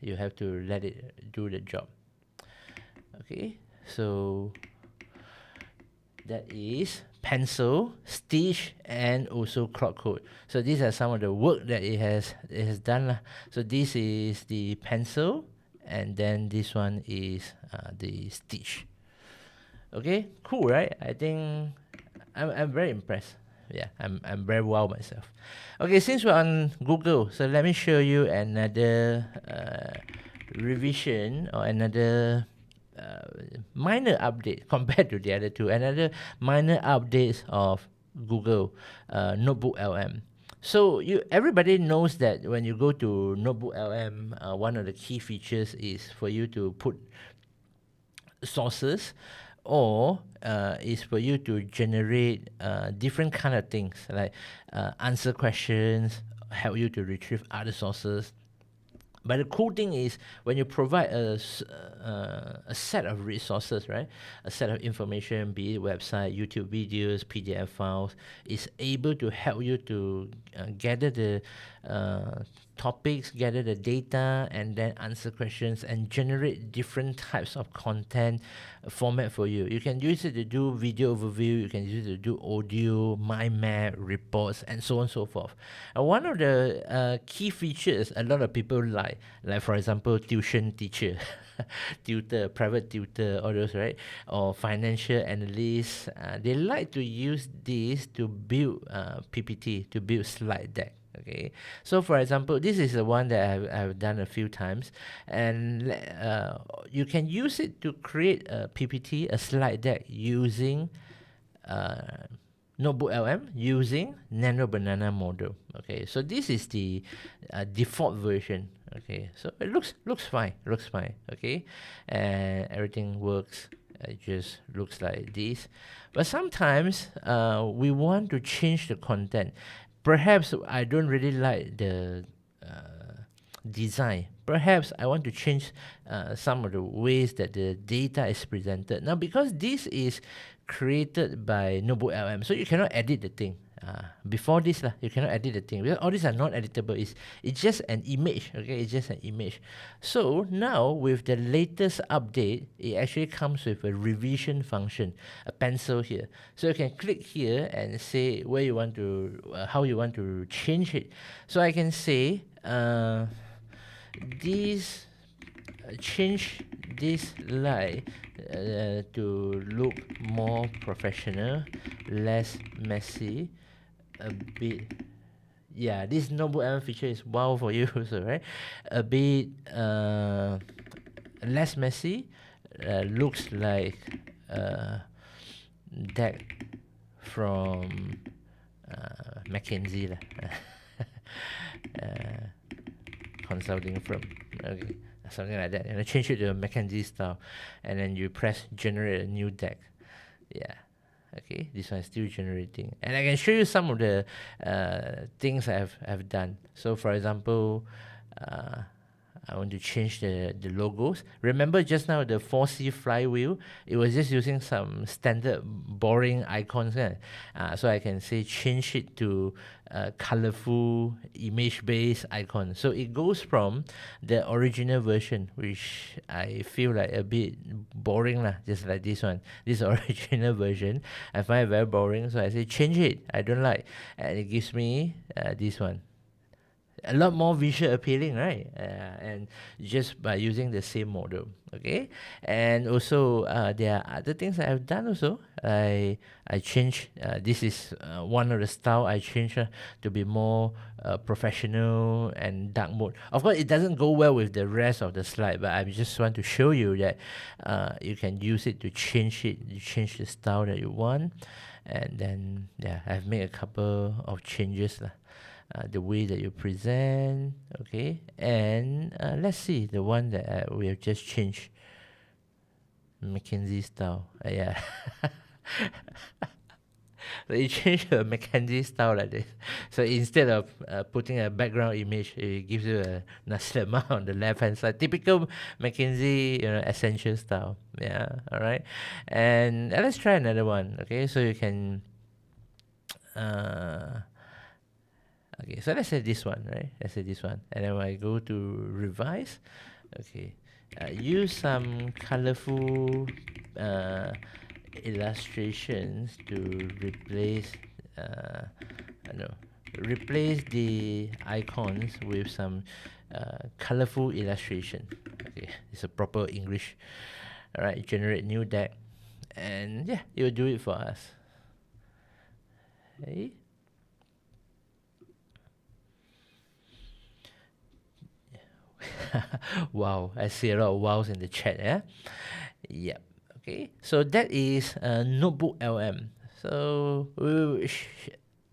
you have to let it do the job. Okay, so that is Pencil, Stitch, and also Cloud Code. So these are some of the work that it has done. So this is the Pencil, and then this one is the Stitch. Okay, cool, right? I think I'm very impressed. Yeah, I'm very wow myself. Okay, since we're on Google, so let me show you another revision, or another minor update compared to the other two. Another minor updates of Google NotebookLM. So everybody knows that when you go to NotebookLM, one of the key features is for you to put sources, or is for you to generate different kind of things, like answer questions, help you to retrieve other sources. But the cool thing is, when you provide a set of resources, right, a set of information, be it website, YouTube videos, PDF files, is able to help you to gather the topics, gather the data, and then answer questions and generate different types of content format for you. You can use it to do video overview, you can use it to do audio, mind map, reports, and so on and so forth. And one of the key features a lot of people like for example, tuition teacher, tutor, private tutor, all those, right? Or financial analysts, they like to use this to build PPT, to build slide deck. Okay, so for example, this is the one that I've done a few times, and you can use it to create a PPT, a slide deck, using NotebookLM, using Nano Banana model. Okay, so this is the default version. Okay, so it looks fine, okay, and everything works. It just looks like this. But sometimes we want to change the content. Perhaps I don't really like the design. Perhaps I want to change some of the ways that the data is presented. Now, because this is created by NotebookLM, so you cannot edit the thing. Before this, you cannot edit the thing, because all these are not editable. It's just an image. Okay, it's just an image. So now with the latest update, it actually comes with a revision function, a pencil here. So you can click here and say where you want to, how you want to change it. So I can say change this slide to look more professional, less messy, a bit. Yeah, this NotebookLM feature is wow for you also, right? A bit less messy, looks like deck from McKinsey lah. Consulting firm, okay, something like that. Change it to a McKinsey style, and then you press generate a new deck. Yeah, okay, this one is still generating, and I can show you some of the things I've done. So, for example, I want to change the logos. Remember just now the 4C flywheel? It was just using some standard boring icons. So I can say change it to a colorful image-based icon. So it goes from the original version, which I feel like a bit boring lah, just like this one. This original version, I find it very boring. So I say change it. I don't like. And it gives me this one. A lot more visual appealing, right? And just by using the same model, okay. And also there are other things that I've done also. I changed, this is one of the style I changed to be more professional and dark mode. Of course it doesn't go well with the rest of the slide, but I just want to show you that you can use it to change it. You change the style that you want. And then yeah, I've made a couple of changes lah. The way that you present, okay, and let's see the one that we have just changed, McKinsey style. Yeah. So you change to a McKinsey style like this. So instead of putting a background image, it gives you a nasi lemak on the left hand side. Typical McKinsey, essential style. Yeah, all right. And let's try another one. Okay, so you can. Okay, so let's say this one, right? Let's say this one. And then when I go to revise, okay, use some colorful illustrations to replace, replace the icons with some colorful illustration. Okay, it's a proper English. All right, generate new deck. And yeah, it will do it for us. Okay. Wow, I see a lot of wows in the chat. Yep. Okay, so that is NotebookLM. So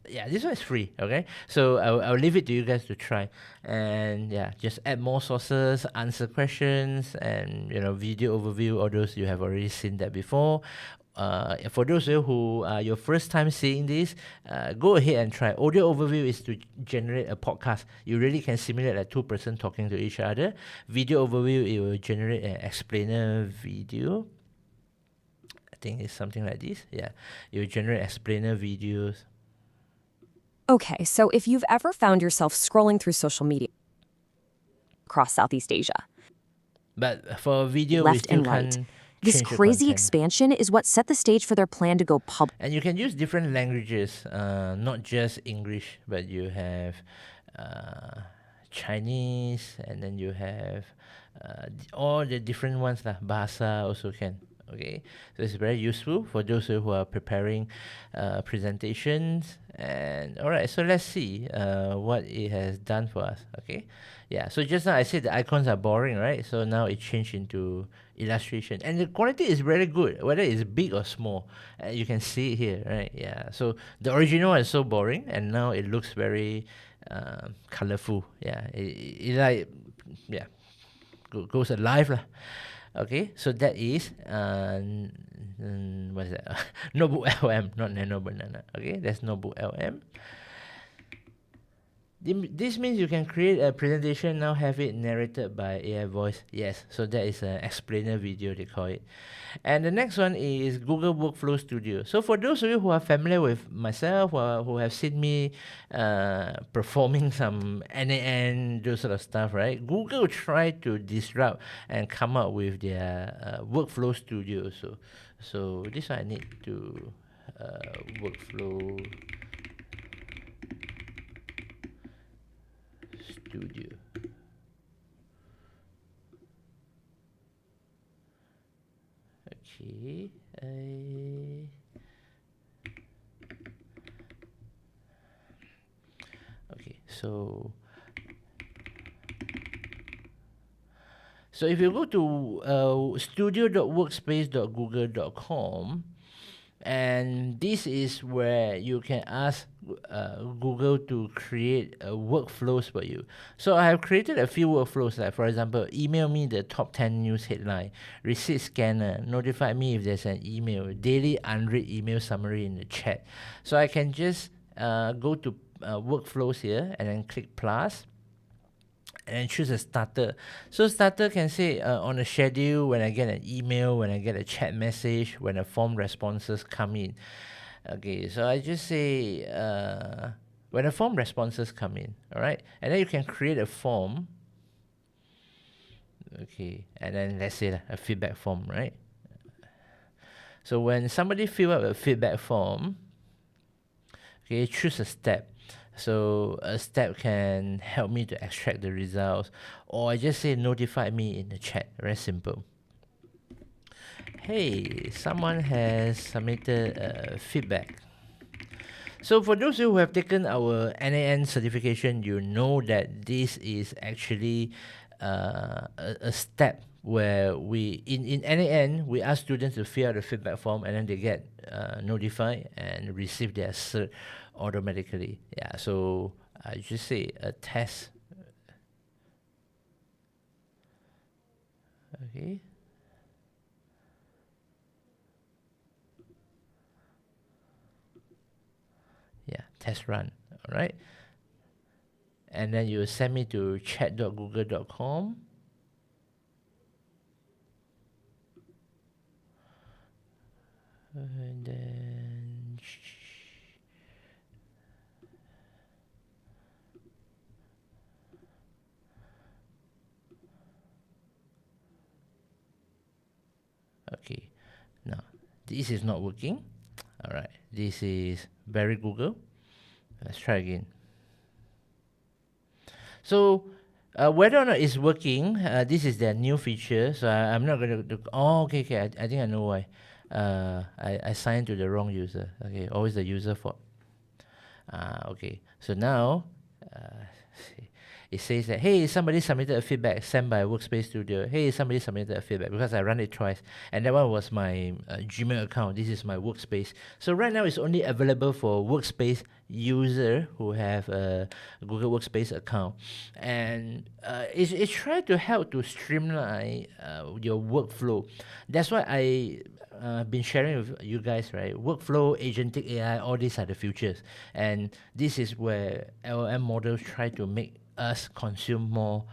yeah, this one is free. Okay, so I'll leave it to you guys to try, and yeah, just add more sources, answer questions, and video overview. All those you have already seen that before. For those of you who are your first time seeing this, go ahead and try. Audio overview is to generate a podcast. You really can simulate like two person talking to each other. Video overview, it will generate an explainer video. I think it's something like this. Yeah, it will generate explainer videos. Okay, so if you've ever found yourself scrolling through social media across Southeast Asia, but for video, left we still and right, can't. this crazy expansion is what set the stage for their plan to go public. And you can use different languages, not just English, but you have Chinese, and then you have all the different ones lah. Bahasa also can. Okay, so it's very useful for those who are preparing presentations. And all right, so let's see what it has done for us. Okay, yeah, so just now I said the icons are boring, right? So now it changed into illustration, and the quality is very good, whether it's big or small. You can see it here, right? Yeah, so the original is so boring, and now it looks very colorful. Yeah, it like, yeah, goes alive lah. Okay, so that is what is that? NotebookLM, not Nano Banana. Okay, that's NotebookLM. This means you can create a presentation, now have it narrated by AI voice. Yes, so that is an explainer video, they call it. And the next one is Google Workflow Studio. So for those of you who are familiar with myself, or who have seen me performing some NAN, those sort of stuff, right? Google tried to disrupt and come up with their Workflow Studio. So this one I need to Workflow Studio. Okay, okay, so if you go to studio.workspace.google.com, And this is where you can ask Google to create workflows for you. So I have created a few workflows, like for example, email me the top 10 news headline, receipt scanner, notify me if there's an email, daily unread email summary in the chat. So I can just go to workflows here and then click plus and choose a starter. So starter can say on a schedule, when I get an email, when I get a chat message, when a form responses come in. Okay, so I just say when a form responses come in, all right? And then you can create a form. Okay, and then let's say a feedback form, right? So when somebody fill up a feedback form, okay, choose a step. So a step can help me to extract the results, or I just say notify me in the chat. Very simple. Hey, someone has submitted feedback. So for those who have taken our NAN certification, you know that this is actually a step where we in NAN we ask students to fill out the feedback form, and then they get notified and receive their cert automatically. Yeah, so I just say a test. Okay. Yeah, test run. All right. And then you send me to chat.google.com. And then okay, now this is not working. All right, this is very Google. Let's try again. So whether or not it's working, this is their new feature. So I'm not going to. Oh, okay, okay. I think I know why. I signed to the wrong user. Okay, always the user fault. Okay. So now, it says that, hey, somebody submitted a feedback sent by Workspace Studio. Hey, somebody submitted a feedback, because I ran it twice. And that one was my Gmail account. This is my Workspace. So right now it's only available for Workspace user who have a Google Workspace account. And it's trying to help to streamline your workflow. That's why I been sharing with you guys, right? Workflow, agentic AI, all these are the futures. And this is where LLM models try to make us consume more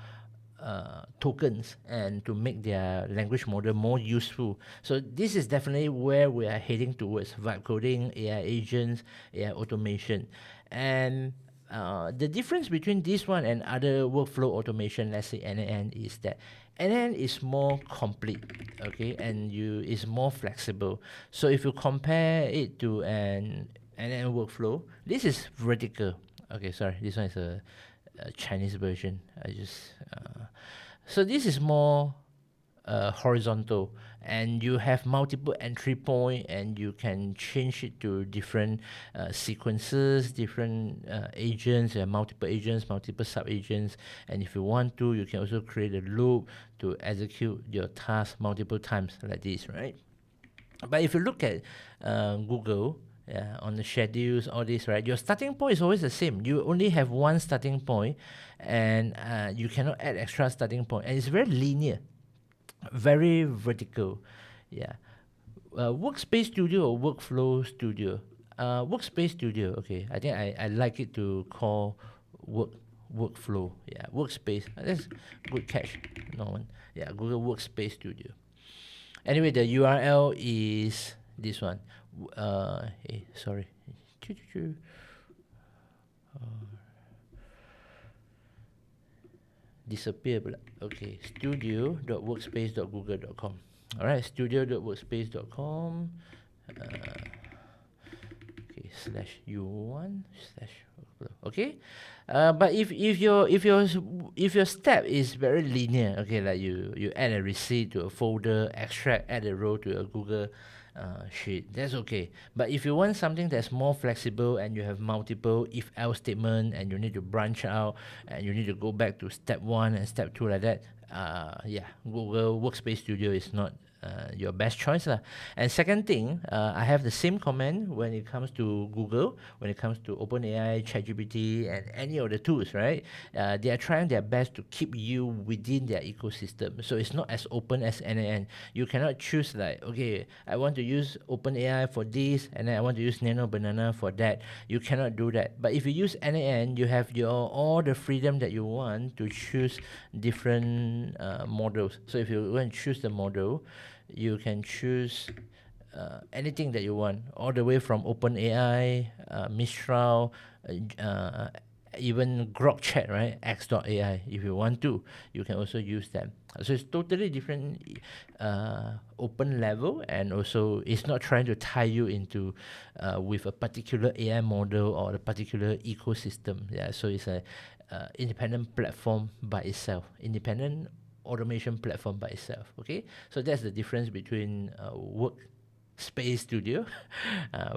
tokens and to make their language model more useful. So this is definitely where we are heading towards: vibe coding, AI agents, AI automation. And the difference between this one and other workflow automation, let's say NAN, is that NAN is more complete, okay, and is more flexible. So if you compare it to an NAN workflow, this is vertical. Okay, sorry, this one is a Chinese version. So this is more horizontal, and you have multiple entry point, and you can change it to different sequences, different agents, and multiple agents, multiple sub agents. And if you want to, you can also create a loop to execute your task multiple times, like this, right? But if you look at Google, yeah, on the schedules, all this, right? Your starting point is always the same. You only have one starting point, and you cannot add extra starting point, and it's very linear, very vertical. Yeah. Workspace Studio or Workflow Studio? Workspace Studio. Okay, I think I like it to call workflow. Yeah, Workspace. That's good catch. No one. Yeah, Google Workspace Studio. Anyway, the URL is this one. Hey, sorry. Disappear pula. Okay, studio.workspace.google.com. Alright, studio.workspace.com. Okay, /u1 / okay. But if your step is very linear, okay, like you add a receipt to a folder, extract, add a row to a Google sheet, that's okay. But if you want something that's more flexible, and you have multiple if else statement, and you need to branch out, and you need to go back to step 1 and step 2, like that, yeah, Google Workspace Studio is not your best choice lah. And second thing, I have the same comment when it comes to Google, when it comes to OpenAI, ChatGPT, and any of the tools, right? They are trying their best to keep you within their ecosystem. So it's not as open as NAN. You cannot choose like, okay, I want to use OpenAI for this, and then I want to use Nano Banana for that. You cannot do that. But if you use NAN, you have all the freedom that you want to choose different models. So if you want to choose the model, you can choose anything that you want, all the way from OpenAI, Mistral, even Grok Chat, right? X.AI. If you want to, you can also use them. So it's totally different open level, and also it's not trying to tie you into with a particular AI model or a particular ecosystem. Yeah, so it's a independent platform by itself, independent automation platform by itself. Okay, so that's the difference between Workspace Studio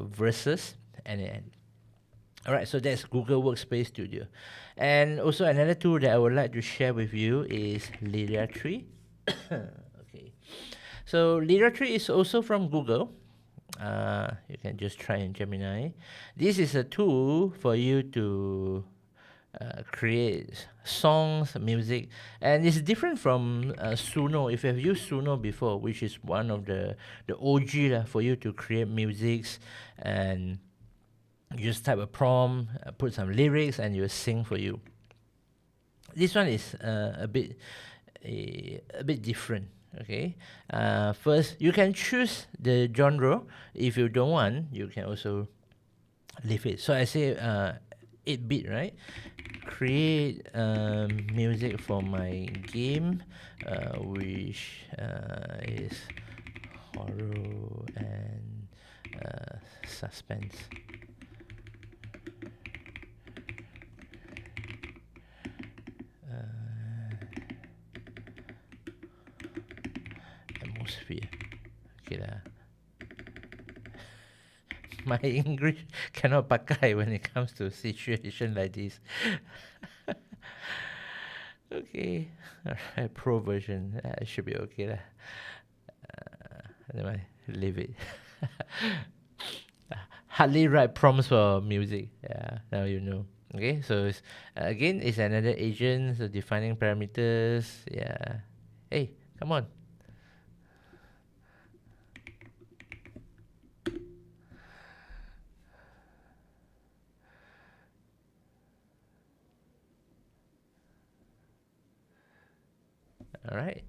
versus NAN. All right, so that's Google Workspace Studio. And also another tool that I would like to share with you is Lyria 3. Okay, so Lyria 3 is also from Google. You can just try in Gemini. This is a tool for you to create songs, music, and it's different from Suno. If you have used Suno before, which is one of the OG for you to create musics, and you just type a prompt, put some lyrics, and you sing for you. This one is a bit different. Okay, first you can choose the genre. If you don't want, you can also leave it. So I say 8-bit, right? Create music for my game, which is horror and suspense. Atmosphere. Okay lah. My English cannot pakai when it comes to situation like this. Okay, alright, pro version. It should be okay lah. Never mind, leave it. Hardly write prompts for music. Yeah, now you know. Okay, so it's, again, it's another agent, so defining parameters. Yeah. Hey, come on. All right.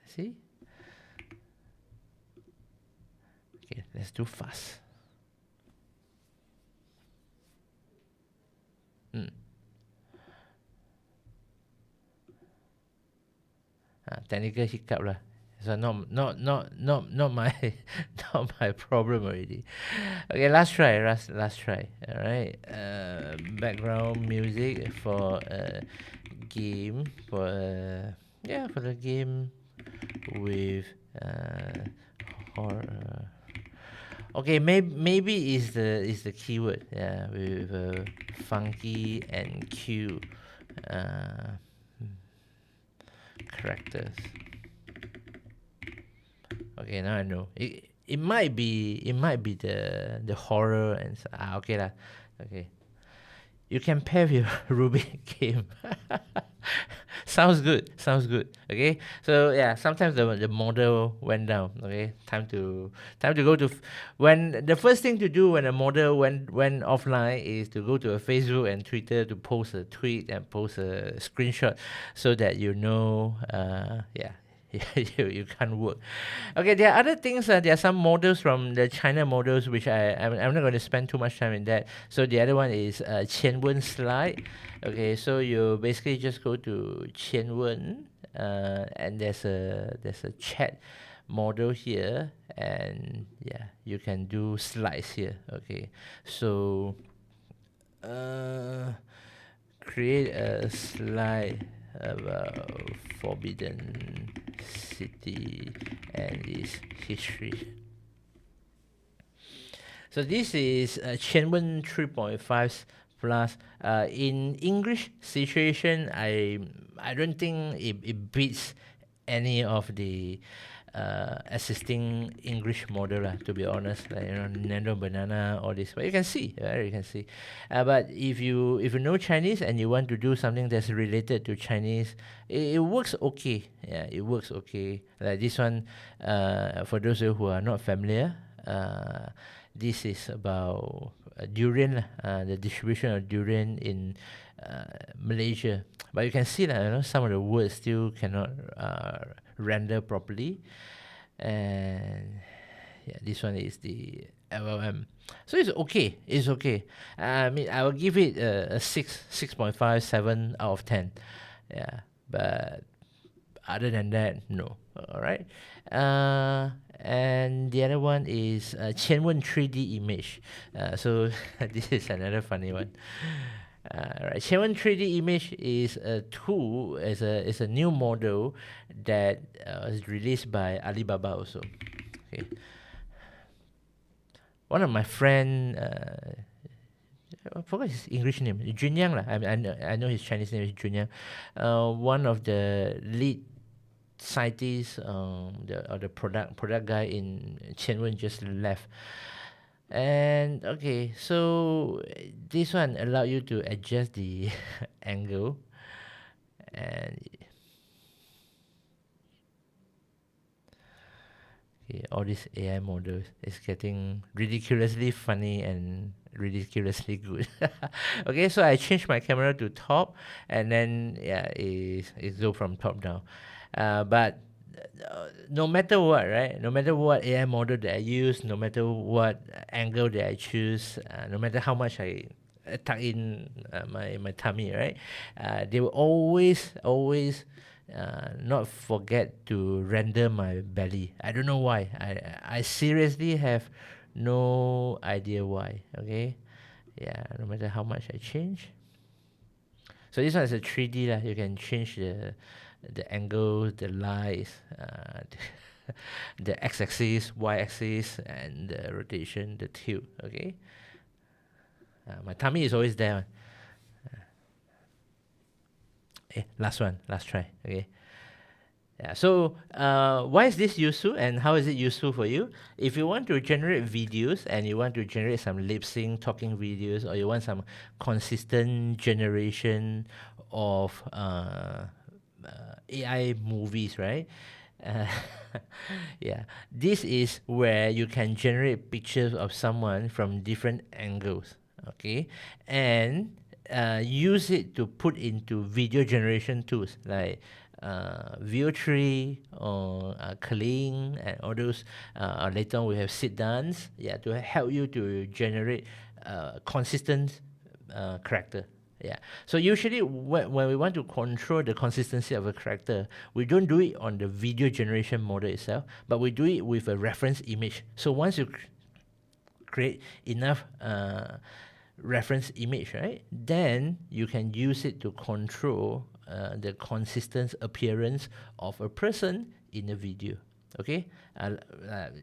See? Okay, let's do fast. Technical hiccup lah. So not my not my problem already. Okay, last try. All right. Background music for a game, for the game with horror. Okay, maybe is the keyword. Yeah, with funky and cute characters. Okay, now I know. It might be the horror and okay lah. Okay, you can pair with Ruby game. Sounds good. Okay, so yeah, sometimes the model went down. Okay, time to go to when the first thing to do when a model went offline is to go to a Facebook and Twitter to post a tweet and post a screenshot, so that you know you can't work. Okay, there are other things. There are some models from the China models, which I'm not going to spend too much time in that. So the other one is Qwen Slide. Okay, so you basically just go to Qwen, and there's a chat model here, and yeah, you can do slides here. Okay, so create a slide about Forbidden City and its history. So this is Qwen 3.5's plus in English situation, I don't think it beats any of the assisting English model lah, to be honest, like Nano Banana, all this. But you can see, right? You can see. But if you know Chinese and you want to do something that's related to Chinese, it works okay. Yeah, it works okay. Like this one, for those of you who are not familiar, this is about durian, the distribution of durian in Malaysia. But you can see that some of the words still cannot render properly, and yeah, this one is the LLM. So it's okay. It's okay. I mean, I will give it a 6.5, 7 out of 10. Yeah, but other than that, no. All right. And the other one is Qwen 3D image. So this is another funny one. Right. Qwen 3D image is a tool, is a new model that was released by Alibaba also. Okay. One of my friend, I forgot his English name, Junyang lah. I know his Chinese name is Junyang. One of the lead scientists, the product guy in Qwen just left. And okay, so this one allow you to adjust the angle, and okay, all these AI models is getting ridiculously funny and ridiculously good. Okay, so I changed my camera to top, and then yeah, it's go from top down. But no matter what, right? No matter what AI model that I use, no matter what angle that I choose, no matter how much I tuck in my tummy, right? They will always not forget to render my belly. I don't know why. I seriously have no idea why. Okay, yeah. No matter how much I change. So this one is a 3D lah. You can change the angle, the lights, the x-axis, y-axis, and the rotation, the tilt. Okay. My tummy is always there. Last one, last try. Okay. Yeah. So why is this useful, and how is it useful for you? If you want to generate videos and you want to generate some lip sync talking videos, or you want some consistent generation of AI movies, right? Uh, yeah, this is where you can generate pictures of someone from different angles, okay, and use it to put into video generation tools like VO3 or Kling and all those. Later on, we have sit downs, yeah, to help you to generate consistent character. Yeah. So usually when we want to control the consistency of a character, we don't do it on the video generation model itself, but we do it with a reference image. So once you create enough reference image, right, then you can use it to control the consistent appearance of a person in a video. Okay,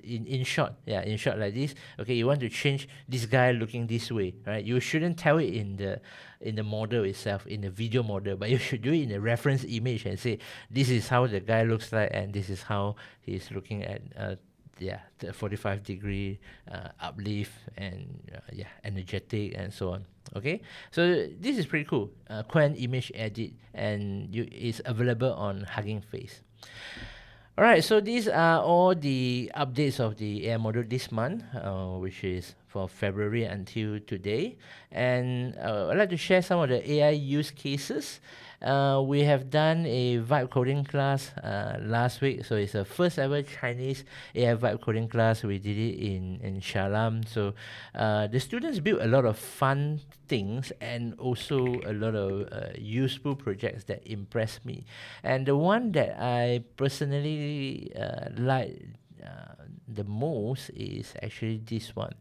in short, yeah, in short like this. Okay, you want to change this guy looking this way, right? You shouldn't tell it in the model itself, in the video model, but you should do it in a reference image and say this is how the guy looks like, and this is how he's looking at the 45-degree uplift, and energetic and so on. Okay, so this is pretty cool. Qwen image edit, and it's available on Hugging Face. All right, so these are all the updates of the AI model this month, which is for February until today. And I'd like to share some of the AI use cases. We have done a vibe coding class last week, so it's the first ever Chinese AI vibe coding class. We did it in Shalam. So the students built a lot of fun things and also a lot of useful projects that impressed me. And the one that I personally like the most is actually this one.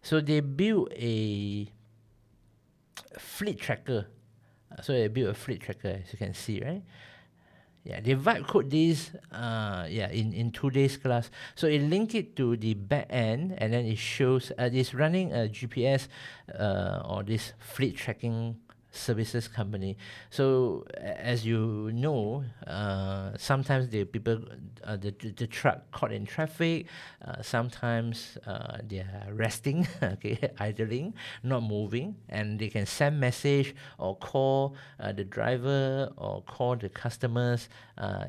So they built a fleet tracker. So they built a fleet tracker, as you can see, right? Yeah, they vibe code this in today's class. So it link it to the back end, and then it shows it's running a GPS or this fleet tracking services company. So as you know, sometimes the people the truck caught in traffic, sometimes they are resting, okay, idling, not moving, and they can send message or call the driver or call the customers,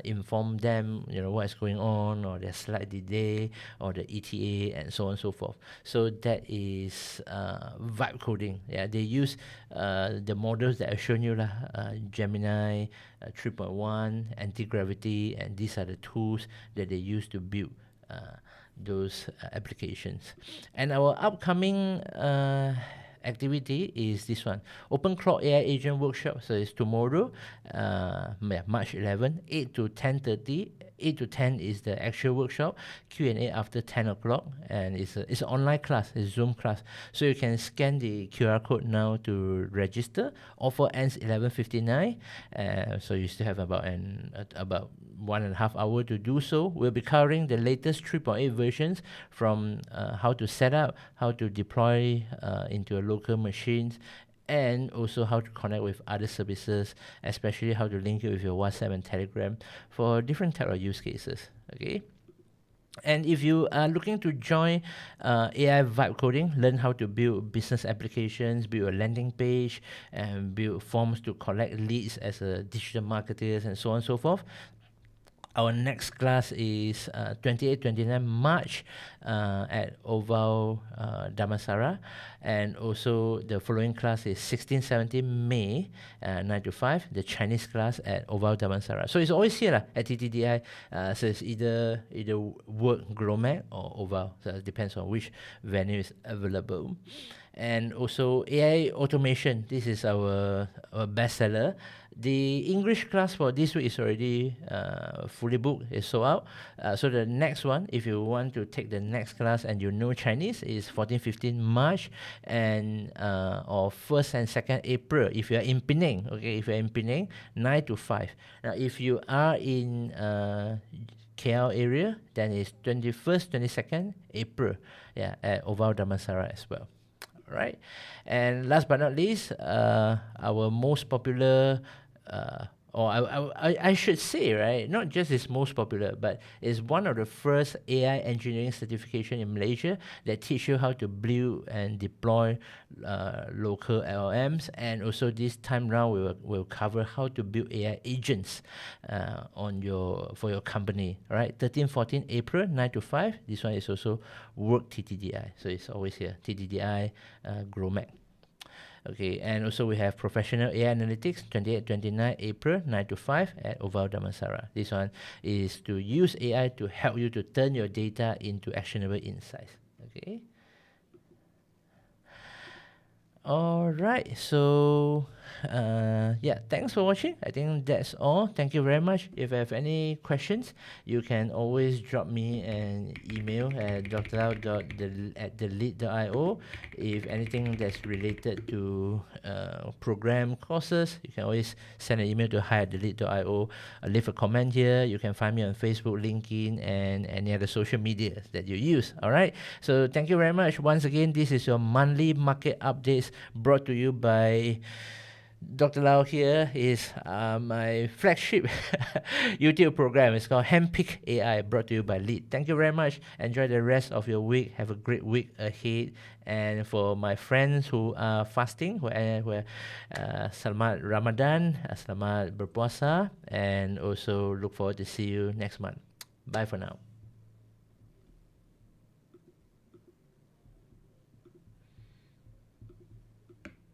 inform them, what is going on, or their slight delay, or the ETA, and so on and so forth. So that is vibe coding. Yeah, they use the models that I've shown you lah, Gemini 3.1, anti-gravity, and these are the tools that they use to build those applications. And our upcoming activity is this one, Open Cloud AI Agent Workshop. So it's tomorrow, March 11, 8 to 10:30. 8 to 10 is the actual workshop, Q&A after 10 o'clock, and it's an online class, it's Zoom class. So you can scan the QR code now to register. Offer ends 11:59, so you still have about 1.5 hours to do so. We'll be covering the latest 3.8 versions, from how to set up, how to deploy into your local machines, and also how to connect with other services, especially how to link it with your WhatsApp and Telegram for different type of use cases. Okay. And if you are looking to join AI vibe coding, learn how to build business applications, build a landing page, and build forms to collect leads as a digital marketers, and so on and so forth, our next class is 28-29 March at Oval Damansara, and also the following class is 16-17 May 9 to 5, the Chinese class at Oval Damansara. So it's always here at TTDI. So it's either Work, GrowMac, or Oval. So it depends on which venue is available. And also AI automation. This is our bestseller. The English class for this week is already fully booked, it's sold out. So the next one, if you want to take the next class and you know Chinese, is 14-15 March, and or 1st and 2nd April if you are in Penang. Okay, if you are in Penang, 9 to 5. Now, if you are in KL area, then it's 21st, 22nd April, at Oval Damansara as well. Right, and last but not least, our most popular, or I should say, right, not just is most popular, but is one of the first AI engineering certification in Malaysia that teach you how to build and deploy local LLMs. And also this time round, we'll cover how to build AI agents for your company. Right, 13-14 April, 9 to 5. This one is also Work TTDI, so it's always here, TTDI, GrowMac. Okay, and also we have Professional AI Analytics, 28-29 April, 9 to 5 at Oval Damansara. This one is to use AI to help you to turn your data into actionable insights. Okay. All right, so thanks for watching. I think that's all. Thank you very much. If you have any questions, you can always drop me an email at drlau@thelead.io. If anything that's related to program courses, you can always send an email to hi@thelead.io. Leave a comment here. You can find me on Facebook, LinkedIn, and any other social media that you use. All right, so thank you very much. Once again, this is your monthly market updates brought to you by Dr. Lau. Here is my flagship YouTube program. It's called Handpick AI, brought to you by Lead. Thank you very much. Enjoy the rest of your week. Have a great week ahead. And for my friends who are fasting, selamat Ramadan, selamat berpuasa, and also look forward to see you next month. Bye for now.